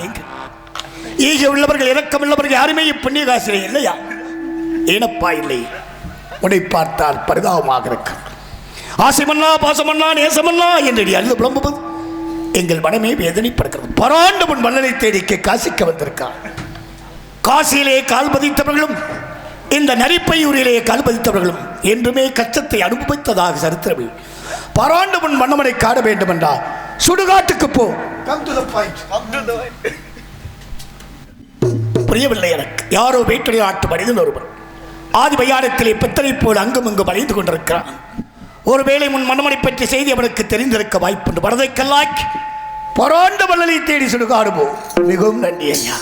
[SPEAKER 6] நீங்க ஈக உள்ளவர்கள் இரக்கம் உள்ளவர்கள் யாருமே புண்ணிய காசிலே இல்லையா? ஏனப்பா இல்லை? உன்னை பார்த்தால் பரிதாபமாக இருக்க ஆசைமன்னா பாசமன்னா நேசமன்னா என்று அழுது புலம்புவது எங்கள் மனமே வேதனைப்படுகிறது. பராண்டு முன் மன்னனை தேடிக்க காசிக்க வந்திருக்கார். காசியிலே கால் பதித்தவர்களும் இந்த நரிப்பையூரிலே கால் பதித்தவர்களும் என்றுமே கஷ்டத்தை அனுபவித்ததாக சரித்திரமே. பராண்டு முன் மன்னமனை காண வேண்டும் என்றால் சுடுகாட்டுக்கு போ. புரியவில்லை எனக்கு. யாரோ வேட்டுடைய நாட்டு மனிதன் ஒருவன் ஆதி பையாரத்திலே பித்தனை போல் அங்கும் இங்கும் அடைந்து கொண்டிருக்கிறான். ஒருவேளை முன் மன்னமனை பற்றி செய்தி அவனுக்கு தெரிந்திருக்க வாய்ப்புண்டு. மனதை கல்லாக்கி பராண்டு மன்னனை தேடி சுடுகாடுபோ. மிகவும் நன்றி ஐயா.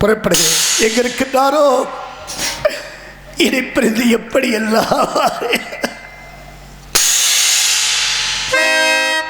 [SPEAKER 6] புறப்படுகிறேன். எங்க இருக்கின்றாரோ இதை பிரிந்து எப்படி எல்லாம்